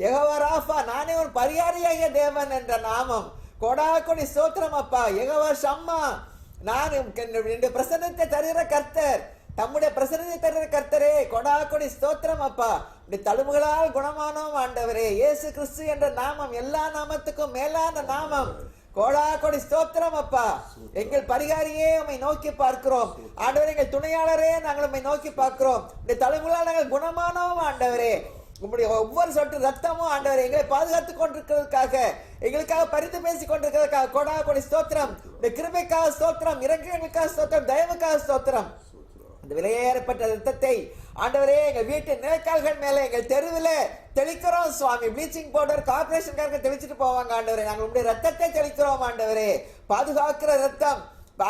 யெகோவா ராஃபா, நானே ஒரு பரிகாரியாகிய தேவன் என்ற நாமம். கொடா கொடி ஸ்தோத்திரம் அப்பா. யெகோவா ஷம்மா, நான் என்னுடைய பிரசன்னத்தை தருகிற கர்த்தர், தம்முடைய பிரசன்னத்தை தருகிற கர்த்தரே. கொடா கொடி ஸ்தோத்திரம் அப்பா. தழும்புகளால் குணமானோம் ஆண்டவரே. இயேசு கிறிஸ்து என்ற நாமம் எல்லா நாமத்துக்கும் மேலான நாமம். கொடா கொடி ஸ்தோத்திரம் அப்பா. எங்கள் பரிகாரியே உம்மை நோக்கி பார்க்கிறோம் ஆண்டவரே. எங்கள் துணையாளரே நாங்கள் உம்மை நோக்கி பார்க்கிறோம். தழும்புகளால் நாங்கள் குணமானோம் ஆண்டவரே. உங்களுடைய ஒவ்வொரு சொட்டு ரத்தமும் ஆண்டவரே எங்களை பாதுகாத்துக் கொண்டிருக்கிறதுக்காக, எங்களுக்காக பரிந்து பேசிக் கொண்டிருக்கிறதுக்காக கொடா கொடி ஸ்தோத்திரம். இந்த கிருபைக்காக ஸ்தோத்திரம், இரக்கங்களுக்காக ஸ்தோத்திரம், தயவுக்காக ஸ்தோத்திரம். இந்த விலையேறப்பட்ட ரத்தத்தை ஆண்டவரே எங்கள் வீட்டு நிலைக்கால்கள் மேல, எங்கள் தெருவில் தெளிக்கிறோம் சுவாமி. ப்ளீச்சிங் பவுடர் கார்பரேஷன்காரங்க தெளிச்சிட்டு போவாங்க ஆண்டவரே. நாங்கள் உங்களுடைய ரத்தத்தை தெளிக்கிறோம் ஆண்டவரே. பாதுகாக்கிற ரத்தம்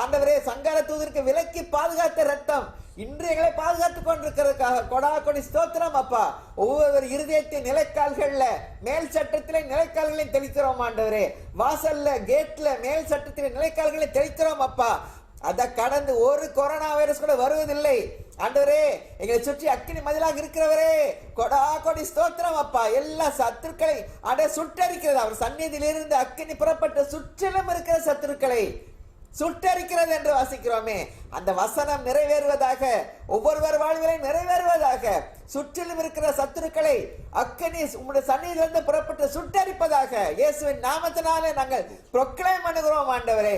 ஆண்டவரே, சங்கார தூதருக்கு விலக்கி பாதுகாத்த ரத்தம் இன்று எங்களை பாதுகாத்துக் கொண்டிருக்கிறதுக்காக கொடா கொடி ஸ்தோத்திரம் அப்பா. ஒவ்வொரு இருதயத்தின் நிலைக்கால்கள்ல, மேல் சட்டத்திலே நிலைக்கால்களையும் தெளிக்கிறோம் ஆண்டவரே. வாசல்ல, கேட்ல, மேல் சட்டத்திலே நிலைக்கால்களை தெளிக்கிறோம் அப்பா. அதை கடந்து ஒரு கொரோனா வைரஸ் கூட வருவதில்லை ஆண்டவரே. எங்களை சுற்றி அக்கினி மதிலாக இருக்கிறவரே, கொடா கொடி ஸ்தோத்திரம் அப்பா. எல்லா சத்துருக்களை சுட்டரிக்கிறது. அவர் சந்நிதியிலிருந்து அக்கினி புறப்பட்டு சுற்றிலும் இருக்கிற சத்துருக்களை சுட்டரிக்கிறது என்று வாசிக்கிறோமே. அந்த வசனம் நிறைவேறுவதாக, ஒவ்வொருவர் வாழ்விலையும் நிறைவேறுவதாக. சுற்றிலும் இருக்கிற சத்துருக்களை அக்கினி உங்களுடைய சந்நிதியிலிருந்து புறப்பட்டு சுட்டரிப்பதாக இயேசுவின் நாமத்தினாலே நாங்கள் ப்ரொக்ளைம் பண்ணுகிறோம் ஆண்டவரே.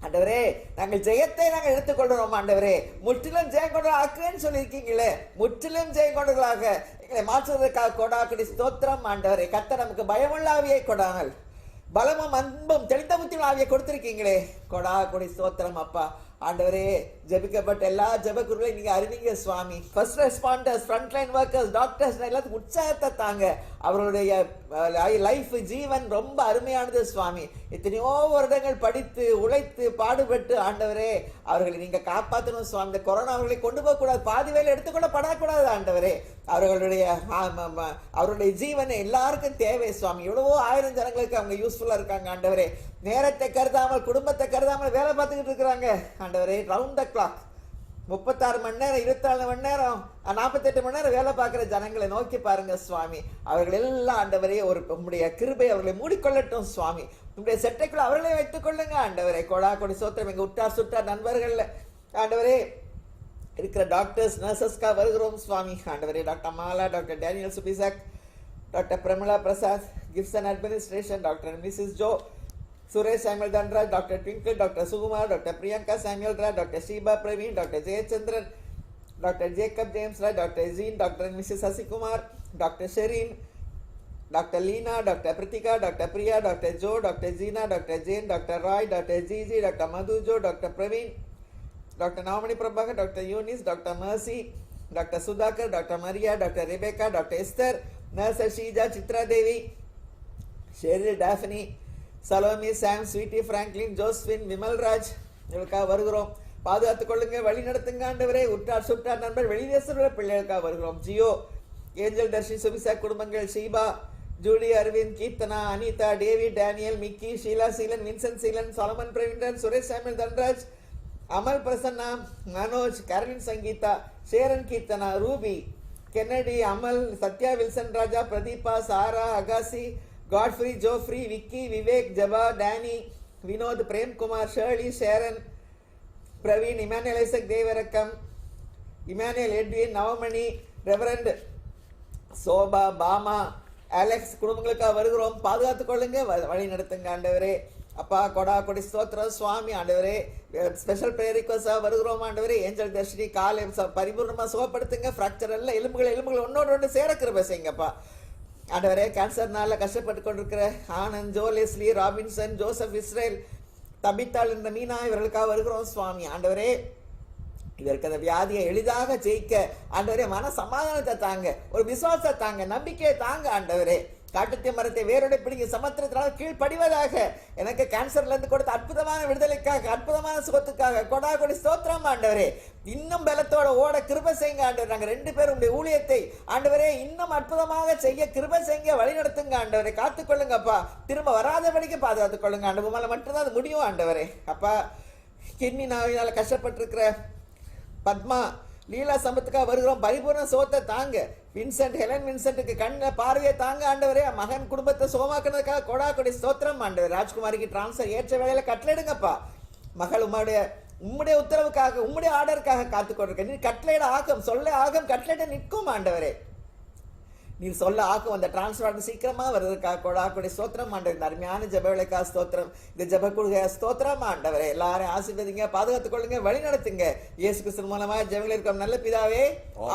ஆண்டவரே, நாங்கள் ஜெயத்தை நாங்கள் எடுத்துக்கொள்கிறோம் ஆண்டவரே. முற்றிலும் ஜெயம் கொண்டு ஆக்குன்னு சொல்லியிருக்கீங்களே, முற்றிலும் ஜெயம் கொண்டுகளாக எங்களை மாற்றுவதற்காக கொடா கொடி ஸ்தோத்திரம் ஆண்டவரே. கர்த்தர் நமக்கு பயமுள்ள ஆவியை கொடாமல் பலமும் அன்பும் தெளிந்த புத்தியும் ஆவியை கொடுத்திருக்கீங்களே, கொடா கொடி ஸ்தோத்திரம் அப்பா. ஆண்டவரே, ஜெபிக்கப்பட்ட எல்லா ஜெபக்குருளையும் நீங்க அறிவிங்க சுவாமி. First responders, frontline workers, doctors எல்லாத்துக்கும் உற்சாகத்தை தாங்க. அவர்களுடைய லைஃப், ஜீவன் ரொம்ப அருமையானது சுவாமி. எத்தனையோ வருடங்கள் படித்து உழைத்து பாடுபட்டு ஆண்டவரே அவர்களை நீங்க காப்பாற்றணும் சுவாமி. இந்த கொரோனா அவர்களை கொண்டு போக கூடாது, பாதி வேலை எடுத்துக்கொள்ள படக்கூடாது ஆண்டவரே. அவருடைய ஜீவனை எல்லாருக்கும் தேவை சுவாமி. எவ்வளவோ ஆயிரம் ஜனங்களுக்கு அவங்க யூஸ்ஃபுல்லா இருக்காங்க ஆண்டவரே. நேரத்தை கருதாமல், குடும்பத்தை கருதாமல் வேலை பார்த்துக்கிட்டு இருக்கிறாங்க ஆண்டவரே. ரவுண்ட் த கிளாக் 36 மணி நேரம், 24 மணி நேரம், 48 மணி நேரம் வேலை பார்க்கிற ஜனங்களை நோக்கி பாருங்க சுவாமி. அவர்கள் எல்லாம் ஆண்டவரே ஒரு உம்முடைய கிருபை அவர்களை மூடிக்கொள்ளட்டும் சுவாமி. உங்களுடைய செட்டைக்குள்ள அவர்களே வைத்துக் கொள்ளுங்க ஆண்டவரே. கொடா கொடி சோத்திரம். எங்க உற்றார் சுற்றார் நண்பர்கள் ஆண்டவரே இருக்கிற டாக்டர்ஸ், நர்சஸ்க்காக வருகிறோம் சுவாமி. ஆண்டவரே, doctor Mala, doctor Daniel Subisak, doctor Pramila Prasad, Gibson administration, doctor Mrs Jo, Suresh Samuel Dhanraj, doctor Twinkle, doctor Sukumar, doctor Priyanka Samuel Raj, doctor Sheeba Praveen, doctor Jayachandran, doctor Jacob James Raj, doctor Jean, doctor Mrs Sasikumar, doctor Sherin, doctor Leena, doctor Prithika, doctor Priya, doctor Jo, doctor Jeena, doctor Jane, doctor Roy, doctor Jiji, doctor Madhu Jo, doctor Praveen, doctor Navamani Prabhakar, doctor Younis, doctor Mercy, doctor Sudhakar, doctor Maria, doctor Rebecca, doctor Esther, nurse Sheeja, Chitra Devi, Sheryl, Daphne, Salome, Sam, Sweety, Franklin, Josephine, Vimalraj இவர்களுக்காக வருகிறோம். பாதுகாத்துக் கொள்ளுங்க, வழி நடத்துங்க ஆண்டவரே. உற்றார் சுற்றார் நண்பர், வெளிதேச பிள்ளைகளுக்காக வருகிறோம். ஜியோ, ஏஞ்சல், தர்ஷி, சுபிசா குடும்பங்கள், Sheeba, Julie, Aravind, Keerthana, Anitha, David, Daniel, Mickey, Sheela Seelan, Vincent Seelan, Solomon பிரவீண்டன், சுரேஷ் சாமுel தன்ராஜ், அமல் பிரசன்னா, மனோஜ், கரவின் Sangeetha, Sharon Keerthana, Ruby, Kennedy, Amal, Sathya, Wilson Raja, Pradeepa, Sarah, அகாசி, காட்ஃப்ரி, ஜோஃப்ரி, விக்கி, விவேக், ஜபா, Danny, Vinod, Premkumar, Shirley, Sharon, Praveen, Emmanuel Isaac, தேவரக்கம், Emmanuel, Edwin, Navamani, reverend Sobha, Bama, Alex குடும்பங்களுக்காக வருகிறோம். பாதுகாத்துக் கொள்ளுங்க, வழி நடத்துங்க ஆண்டவரே. அப்பா, கொடா கொடி ஸ்தோத்திரம் சுவாமி. ஆண்டவரே, ஸ்பெஷல் பிரேயர் ரிக்வெஸ்டாக வருகிறோம் ஆண்டவரே. ஏஞ்சல் தர்ஷினி காலை பரிபூர்ணமாக சுகப்படுத்துங்க. ஃப்ராக்சர் எல்லாம் எலும்புகள் ஒன்னோடு ஒன்று சேர கிருபை செய்யுங்கப்பா ஆண்டவரே. கேன்சர்னால கஷ்டப்பட்டு கொண்டிருக்கிற Anand, Joe, Leslie, Robinson, Joseph, Israel, தபித்தாள், இந்த மீனா இவர்களுக்காக வருகிறோம் சுவாமி. ஆண்டவரே, இதற்கு அந்த வியாதியை எளிதாக ஜெயிக்க ஆண்டவரே மன சமாதானத்தை தாங்க, ஒரு விசுவாசத்தை தாங்க, நம்பிக்கையை தாங்க ஆண்டவரே. காட்டுத்திய மரத்தை வேரோட பிடிங்க சமுத்திரத்தினால் கீழ்ப்படிவதாக எனக்கு கேன்சர்ல இருந்து கொடுத்த அற்புதமான விடுதலைக்காக, அற்புதமான சுகத்துக்காக கொடா கொடி ஸ்தோத்திரம் ஆண்டவரே. இன்னும் பலத்தோட ஓட கிருபை செய்யுங்க ஆண்டவர். நாங்கள் 2 பேரும் உடைய ஊழியத்தை ஆண்டவரே இன்னும் அற்புதமாக செய்ய கிருபை செய்ய வழி நடத்துங்க ஆண்டவரே. காத்துக்கொள்ளுங்கப்பா, திரும்ப வராதபடிக்கு பாதுகாத்துக் கொள்ளுங்க ஆண்டவர். மேல மட்டும்தான் அது முடியும் ஆண்டவரே. அப்பா, கிட்னி நோயினால கஷ்டப்பட்டிருக்கிற பத்மா, லீலா சம்பத்துக்காக வருகிறோம். பரிபூர்ண சோத்தை தாங்க. வின்சென்ட், ஹெலன் வின்சென்ட்டுக்கு கண்ண பார்வையை தாங்க ஆண்டவரே. மகன் குடும்பத்தை சுகமாக்குறதுக்காக கொடா கொடி ஸ்தோத்திரம் ஆண்டவர். ராஜ்குமாரிக்கு டிரான்ஸ்ஃபர் ஏற்ற வேலையில கட்டளையிடுங்கப்பா. மகள் உம்முடைய உத்தரவுக்காக, உம்முடைய ஆர்டருக்காக காத்துக்கொண்டிருக்க. நீ கட்டளையிட ஆகும், சொல்ல ஆகும், கட்டளையிட நிற்கும் ஆண்டவரே. நீர் சொல்ல ஆக்கும் அந்த டிரான்ஸ்ஃபர் சீக்கிரமா வருவதற்காக கொடாக்குடைய ஸ்தோத்திரம் ஆண்டவர். இந்த அருமையான ஜெபவேளைக்கா ஸ்தோத்திரம். இந்த ஜெப கொடுக்க ஸ்தோத்திரம் ஆண்டவரே. எல்லாரும் ஆசீர்வதிங்க, பாதுகாத்துக் கொள்ளுங்க, வழி நடத்துங்க. இயேசு கிறிஸ்து மூலமா ஜெபங்கள் இருக்கும் நல்ல பிதாவே,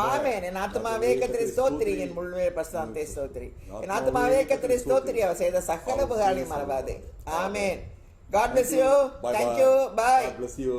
ஆமென். என் ஆத்துமாவே கர்த்தரை ஸ்தோத்திரி, என் முழுமையை பரிசுத்தத்தை ஸ்தோத்திரி. என் ஆத்துமாவே கர்த்தரை ஸ்தோத்திரி, அவர் செய்த சகல உபகாரங்களையும் மறவாதே. ஆமென். God bless you. Thank you. Bye. God bless you.